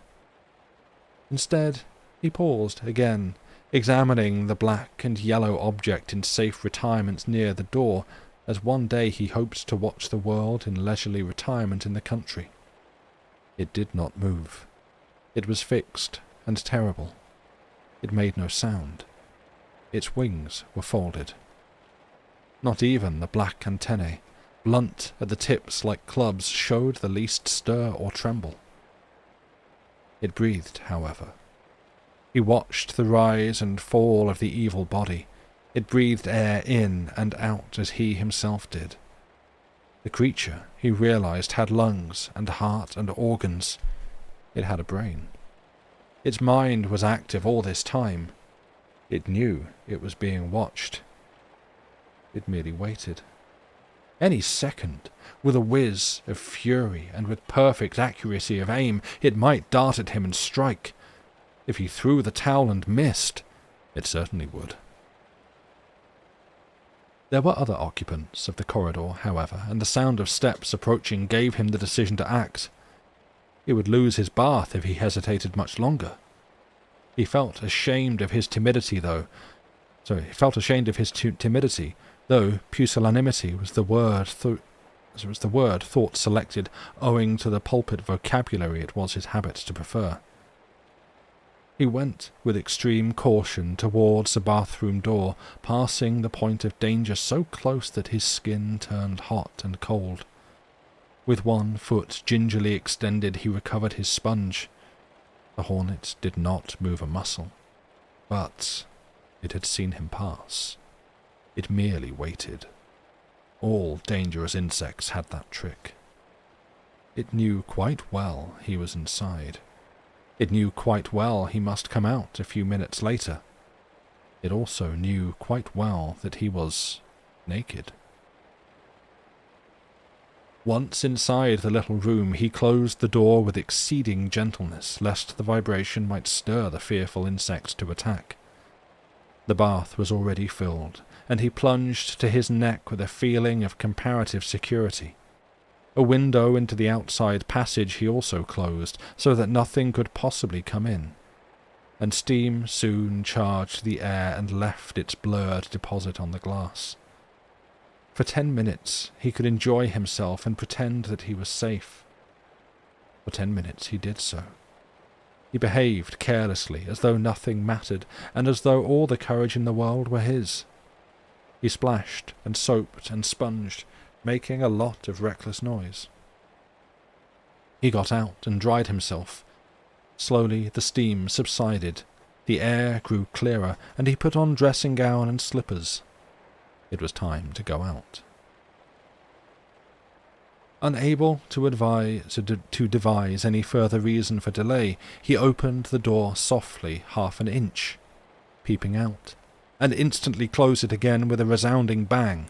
Instead, he paused again, examining the black and yellow object in safe retirement near the door, as one day he hoped to watch the world in leisurely retirement in the country. It did not move. It was fixed and terrible. It made no sound. Its wings were folded. Not even the black antennae, blunt at the tips like clubs, showed the least stir or tremble. It breathed, however. He watched the rise and fall of the evil body. It breathed air in and out as he himself did. The creature, he realized, had lungs and heart and organs. It had a brain. Its mind was active all this time. It knew it was being watched. It merely waited. Any second, with a whiz of fury and with perfect accuracy of aim, it might dart at him and strike. If he threw the towel and missed, it certainly would. There were other occupants of the corridor, however, and the sound of steps approaching gave him the decision to act. He would lose his bath if he hesitated much longer. He felt ashamed of his timidity, though pusillanimity was the word thought selected owing to the pulpit vocabulary it was his habit to prefer. He went with extreme caution towards the bathroom door, passing the point of danger so close that his skin turned hot and cold. With one foot gingerly extended, he recovered his sponge. The hornet did not move a muscle, but it had seen him pass. It merely waited. All dangerous insects had that trick. It knew quite well he was inside. It knew quite well he must come out a few minutes later. It also knew quite well that he was naked. Once inside the little room, he closed the door with exceeding gentleness, lest the vibration might stir the fearful insect to attack. The bath was already filled, and he plunged to his neck with a feeling of comparative security. A window into the outside passage he also closed, so that nothing could possibly come in, and steam soon charged the air and left its blurred deposit on the glass. For 10 minutes he could enjoy himself and pretend that he was safe. For 10 minutes he did so. He behaved carelessly, as though nothing mattered, and as though all the courage in the world were his. He splashed and soaped and sponged, making a lot of reckless noise. He got out and dried himself. Slowly the steam subsided, the air grew clearer, and he put on dressing gown and slippers. It was time to go out. Unable to devise any further reason for delay, he opened the door softly 1/2 inch, peeping out, and instantly closed it again with a resounding bang.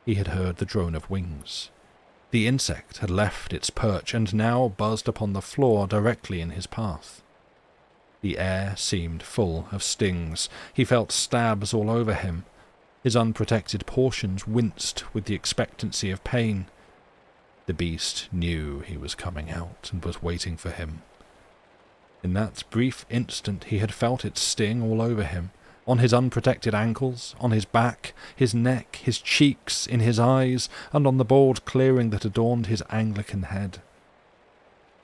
He had heard the drone of wings. The insect had left its perch and now buzzed upon the floor directly in his path. The air seemed full of stings. He felt stabs all over him. His unprotected portions winced with the expectancy of pain. The beast knew he was coming out and was waiting for him. In that brief instant he had felt its sting all over him, on his unprotected ankles, on his back, his neck, his cheeks, in his eyes, and on the bald clearing that adorned his Anglican head.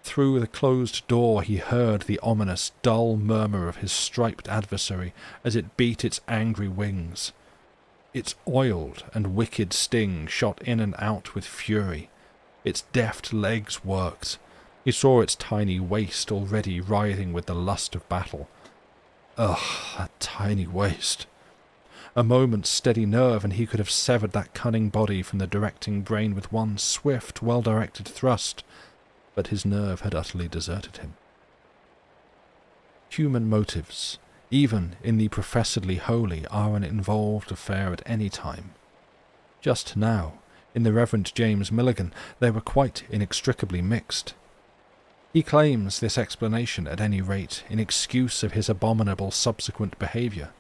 Through the closed door he heard the ominous, dull murmur of his striped adversary as it beat its angry wings. Its oiled and wicked sting shot in and out with fury. Its deft legs worked. He saw its tiny waist already writhing with the lust of battle. Ugh, that tiny waist. A moment's steady nerve and he could have severed that cunning body from the directing brain with one swift, well-directed thrust, but his nerve had utterly deserted him. Human motives, even in the professedly holy, are an involved affair at any time. Just now, in the Reverend James Milligan, they were quite inextricably mixed. He claims this explanation, at any rate, in excuse of his abominable subsequent behaviour.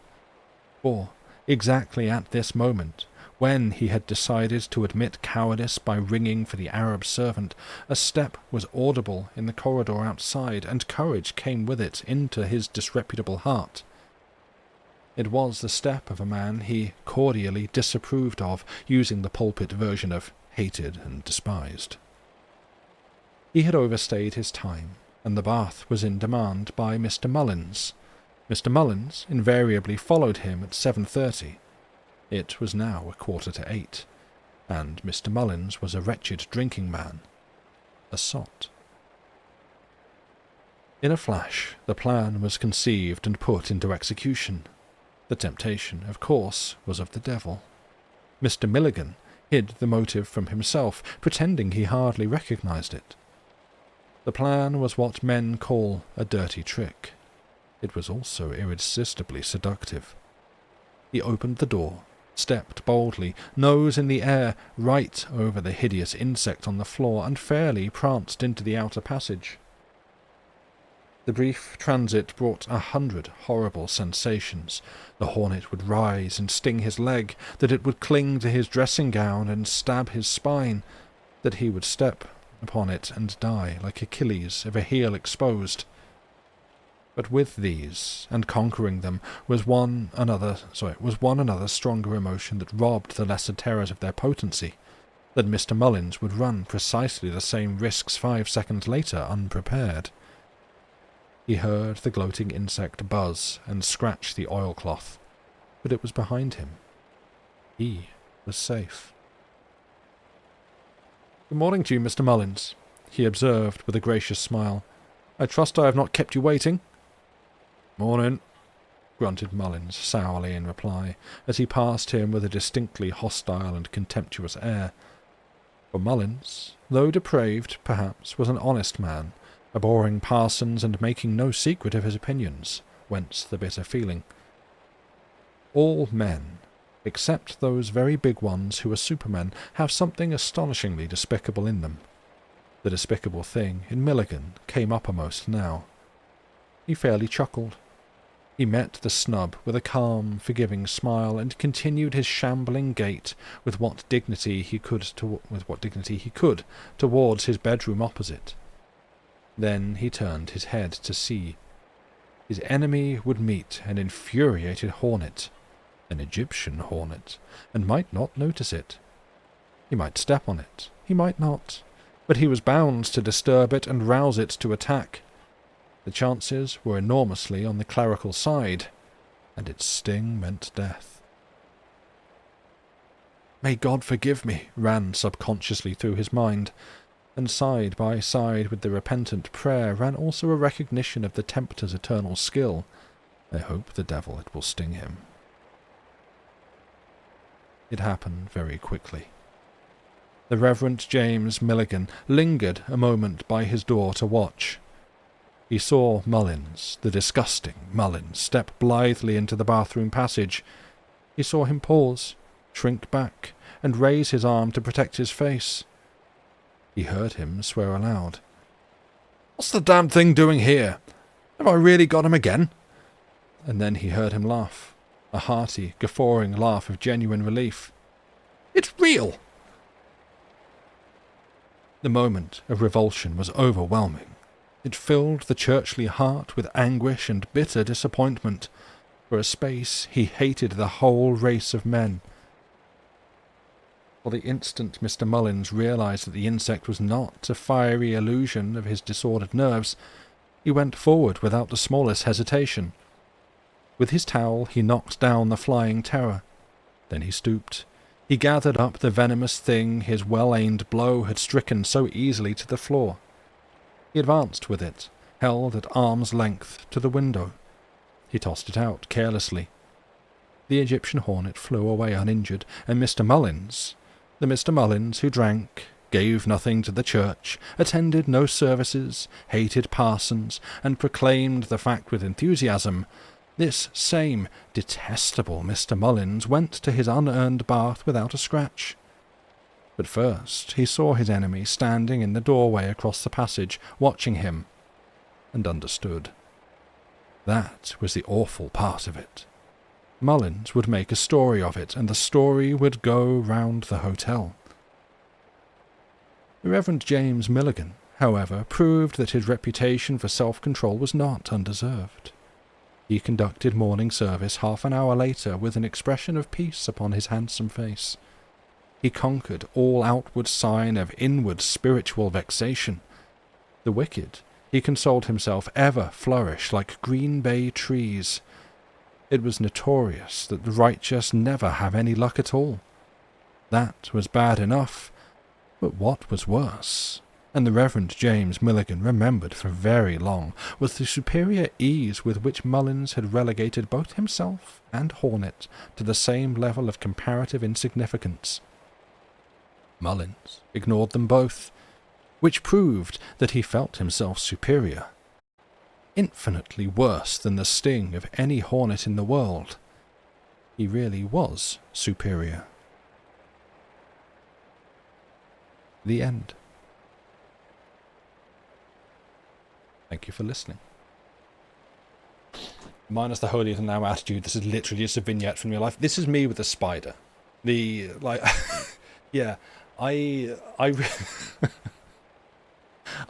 For, exactly at this moment, when he had decided to admit cowardice by ringing for the Arab servant, a step was audible in the corridor outside, and courage came with it into his disreputable heart. It was the step of a man he cordially disapproved of, using the pulpit version of hated and despised. He had overstayed his time, and the bath was in demand by Mr. Mullins. Mr. Mullins invariably followed him at 7:30. It was now 7:45, and Mr. Mullins was a wretched drinking man, a sot. In a flash, the plan was conceived and put into execution. The temptation, of course, was of the devil. Mr. Milligan hid the motive from himself, pretending he hardly recognized it. The plan was what men call a dirty trick. It was also irresistibly seductive. He opened the door, stepped boldly, nose in the air, right over the hideous insect on the floor, and fairly pranced into the outer passage. The brief transit brought 100 horrible sensations. The hornet would rise and sting his leg, that it would cling to his dressing gown and stab his spine, that he would step upon it and die like Achilles if a heel exposed. But with these, and conquering them, was one another stronger emotion that robbed the lesser terrors of their potency, that Mr. Mullins would run precisely the same risks 5 seconds later unprepared. He heard the gloating insect buzz and scratch the oilcloth, but it was behind him. He was safe. "Good morning to you, Mr. Mullins," he observed with a gracious smile. "I trust I have not kept you waiting." "Morning," grunted Mullins sourly in reply, as he passed him with a distinctly hostile and contemptuous air. For Mullins, though depraved, perhaps, was an honest man, abhorring parsons and making no secret of his opinions, whence the bitter feeling. All men, except those very big ones who are supermen, have something astonishingly despicable in them. The despicable thing in Milligan came uppermost now. He fairly chuckled. He met the snub with a calm, forgiving smile, and continued his shambling gait with what dignity he could towards his bedroom opposite. Then he turned his head to see. His enemy would meet an infuriated hornet, an Egyptian hornet, and might not notice it. He might step on it, he might not, but he was bound to disturb it and rouse it to attack. The chances were enormously on the clerical side, and its sting meant death. "May God forgive me," ran subconsciously through his mind, and side by side with the repentant prayer ran also a recognition of the tempter's eternal skill. "I hope the devil it will sting him." It happened very quickly. The Reverend James Milligan lingered a moment by his door to watch. He saw Mullins, the disgusting Mullins, step blithely into the bathroom passage. He saw him pause, shrink back, and raise his arm to protect his face. He heard him swear aloud. "What's the damned thing doing here? Have I really got him again?" And then he heard him laugh, a hearty, guffawing laugh of genuine relief. "It's real!" The moment of revulsion was overwhelming. It filled the churchly heart with anguish and bitter disappointment. For a space he hated the whole race of men. For the instant Mr. Mullins realized that the insect was not a fiery illusion of his disordered nerves, he went forward without the smallest hesitation. With his towel he knocked down the flying terror. Then he stooped. He gathered up the venomous thing his well-aimed blow had stricken so easily to the floor. He advanced with it, held at arm's length, to the window. He tossed it out carelessly. The Egyptian hornet flew away uninjured, and the Mr. Mullins who drank, gave nothing to the church, attended no services, hated parsons, and proclaimed the fact with enthusiasm, this same detestable Mr. Mullins went to his unearned bath without a scratch. But first he saw his enemy standing in the doorway across the passage, watching him, and understood. That was the awful part of it. Mullins would make a story of it, and the story would go round the hotel. The Reverend James Milligan, however, proved that his reputation for self-control was not undeserved. He conducted morning service half an hour later with an expression of peace upon his handsome face. He conquered all outward sign of inward spiritual vexation. The wicked, he consoled himself, ever flourish like green bay trees. It was notorious that the righteous never have any luck at all. That was bad enough, but what was worse, and the Reverend James Milligan remembered for very long, was the superior ease with which Mullins had relegated both himself and Hornet to the same level of comparative insignificance. Mullins ignored them both, which proved that he felt himself superior. Infinitely worse than the sting of any hornet in the world. He really was superior. The end. Thank you for listening. Minus the holier than thou attitude, this is literally just a vignette from your life. This is me with a spider. Yeah, I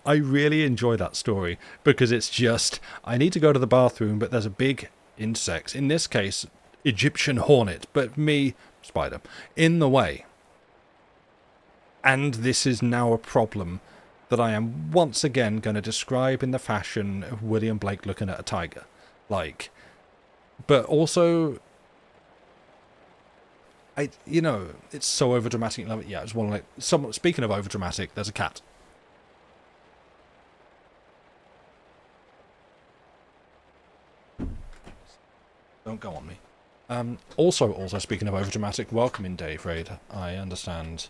I really enjoy that story because it's just, I need to go to the bathroom, but there's a big insect, in this case, Egyptian hornet, but me, spider, in the way. And this is now a problem that I am once again going to describe in the fashion of William Blake looking at a tiger. But also, it's so overdramatic. Yeah, it's one like, speaking of overdramatic, there's a cat. Don't go on me. Also speaking of overdramatic, welcome in, Dave Raid. I understand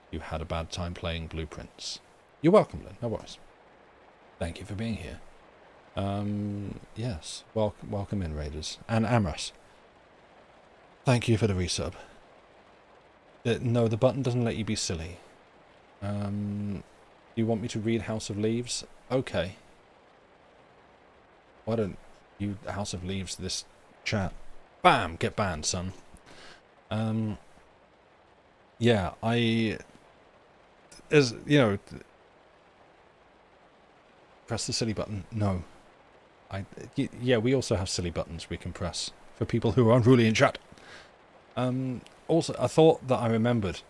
you had a bad time playing Blueprints. You're welcome, Lynn. No worries. Thank you for being here. Yes. Welcome in, Raiders. And Amras. Thank you for the resub. No, the button doesn't let you be silly. You want me to read House of Leaves? Okay. Why don't you House of Leaves this chat? Bam! Get banned, son. Yeah, as you know, press the silly button. No. Yeah, we also have silly buttons we can press for people who are unruly in chat. Also, a thought that I remembered.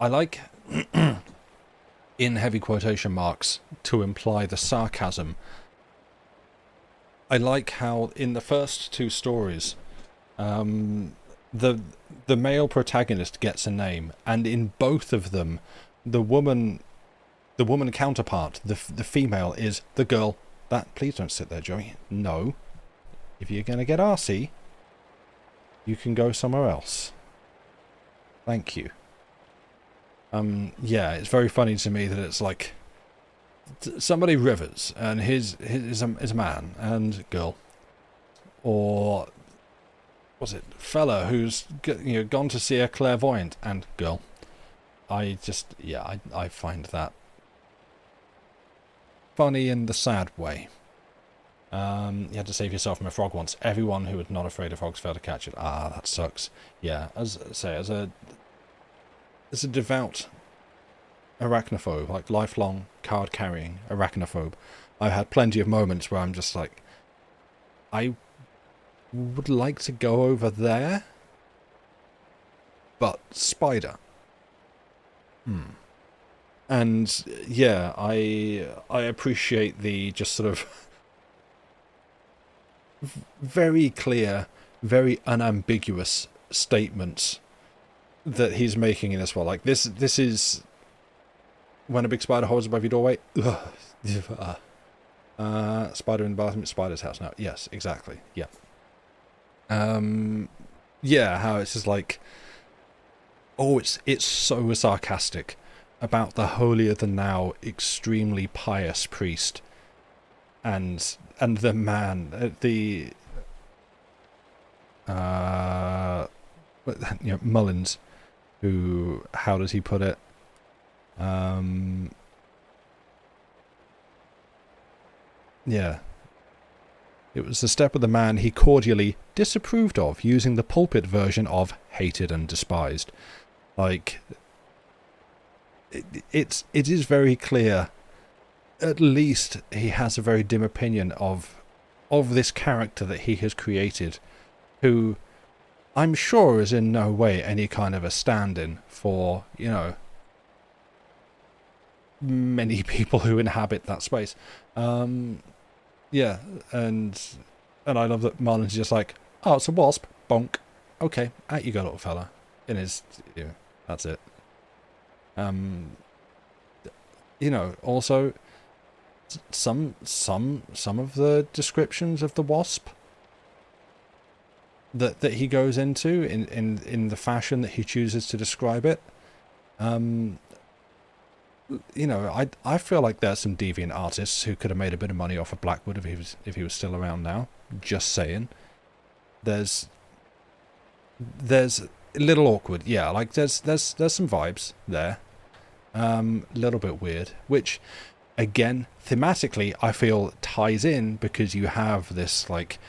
I like, in heavy quotation marks, to imply the sarcasm. I like how in the first two stories, the male protagonist gets a name, and in both of them, the woman counterpart, the female, is the girl. Please don't sit there, Joey. No. If you're gonna get arsey, you can go somewhere else. Thank you. Yeah, it's very funny to me that it's like somebody Rivers and his is a man and girl, or was it fella who's gone to see a clairvoyant and girl. I find that funny in the sad way. You had to save yourself from a frog once. Everyone who was not afraid of frogs failed to catch it. Ah, that sucks. Yeah, as a devout arachnophobe, like lifelong card-carrying arachnophobe, I've had plenty of moments where I'm just like, I would like to go over there, but spider. And yeah, I appreciate the just sort of very clear, very unambiguous statements that he's making in this one. Like this is when a big spider hovers above your doorway. Spider in the bathroom, it's Spider's house now. Yes, exactly. Yeah. Yeah, how it's just like, oh, it's so sarcastic about the holier-than-thou, extremely pious priest, and the man, Mullins, who, how does he put it? Yeah. It was the step of the man he cordially disapproved of, using the pulpit version of hated and despised. Like, it is very clear, at least he has a very dim opinion of this character that he has created, who I'm sure is in no way any kind of a stand-in for, many people who inhabit that space. Yeah, and And I love that Marlin's just like, oh, it's a wasp. Bonk. Okay, out you go, little fella. And his, that's it. Also, some of the descriptions of the wasp that he goes into in the fashion that he chooses to describe it, I feel like there's some deviant artists who could have made a bit of money off of Blackwood if he was still around now. Just saying. There's a little awkward, yeah. Like there's some vibes there, a little bit weird, which again thematically I feel ties in because you have this like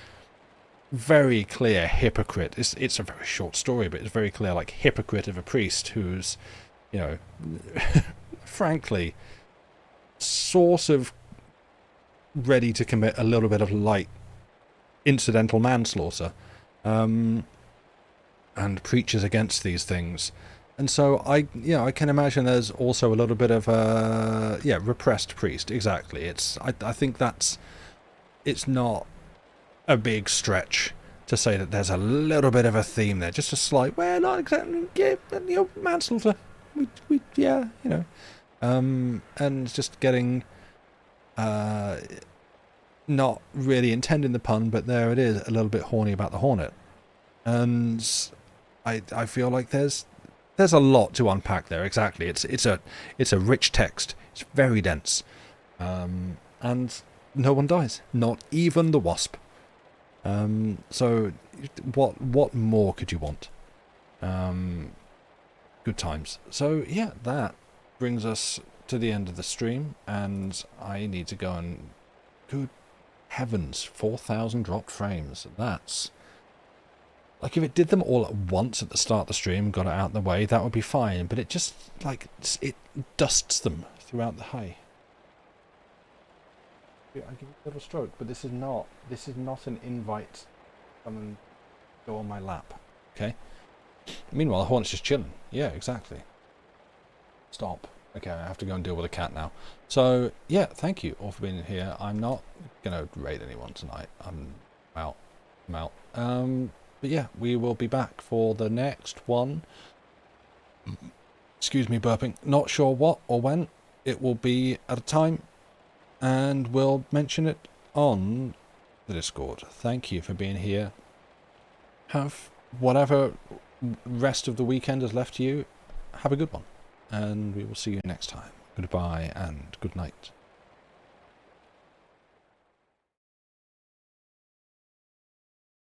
very clear hypocrite. It's a very short story, but it's very clear like hypocrite of a priest who's, frankly, sort of ready to commit a little bit of light incidental manslaughter, and preaches against these things. And so I can imagine there's also a little bit of repressed priest. Exactly. I think it's not a big stretch to say that there's a little bit of a theme there, just a slight, well, not exactly, manslaughter. And just getting, not really intending the pun, but there it is, a little bit horny about the Hornet. And I feel like there's a lot to unpack there. Exactly. It's a rich text. It's very dense. And no one dies. Not even the wasp. So what more could you want? Good times. So yeah, that brings us to the end of the stream, and I need to go and, good heavens, 4,000 dropped frames. That's like, if it did them all at once at the start of the stream, got it out of the way, that would be fine. But it just like it dusts them throughout the hay. I give you a little stroke, but this is not an invite to come and go on my lap. Okay. Meanwhile, the Hornet's just chilling. Yeah, exactly. Stop. Okay, I have to go and deal with a cat now. So yeah, thank you all for being here. I'm not gonna raid anyone tonight. I'm out. But yeah, we will be back for the next one. Excuse me, burping. Not sure what or when. It will be at a time, and we'll mention it on the Discord. Thank you for being here. Have whatever rest of the weekend is left to you. Have a good one, and we will see you next time. Goodbye and good night.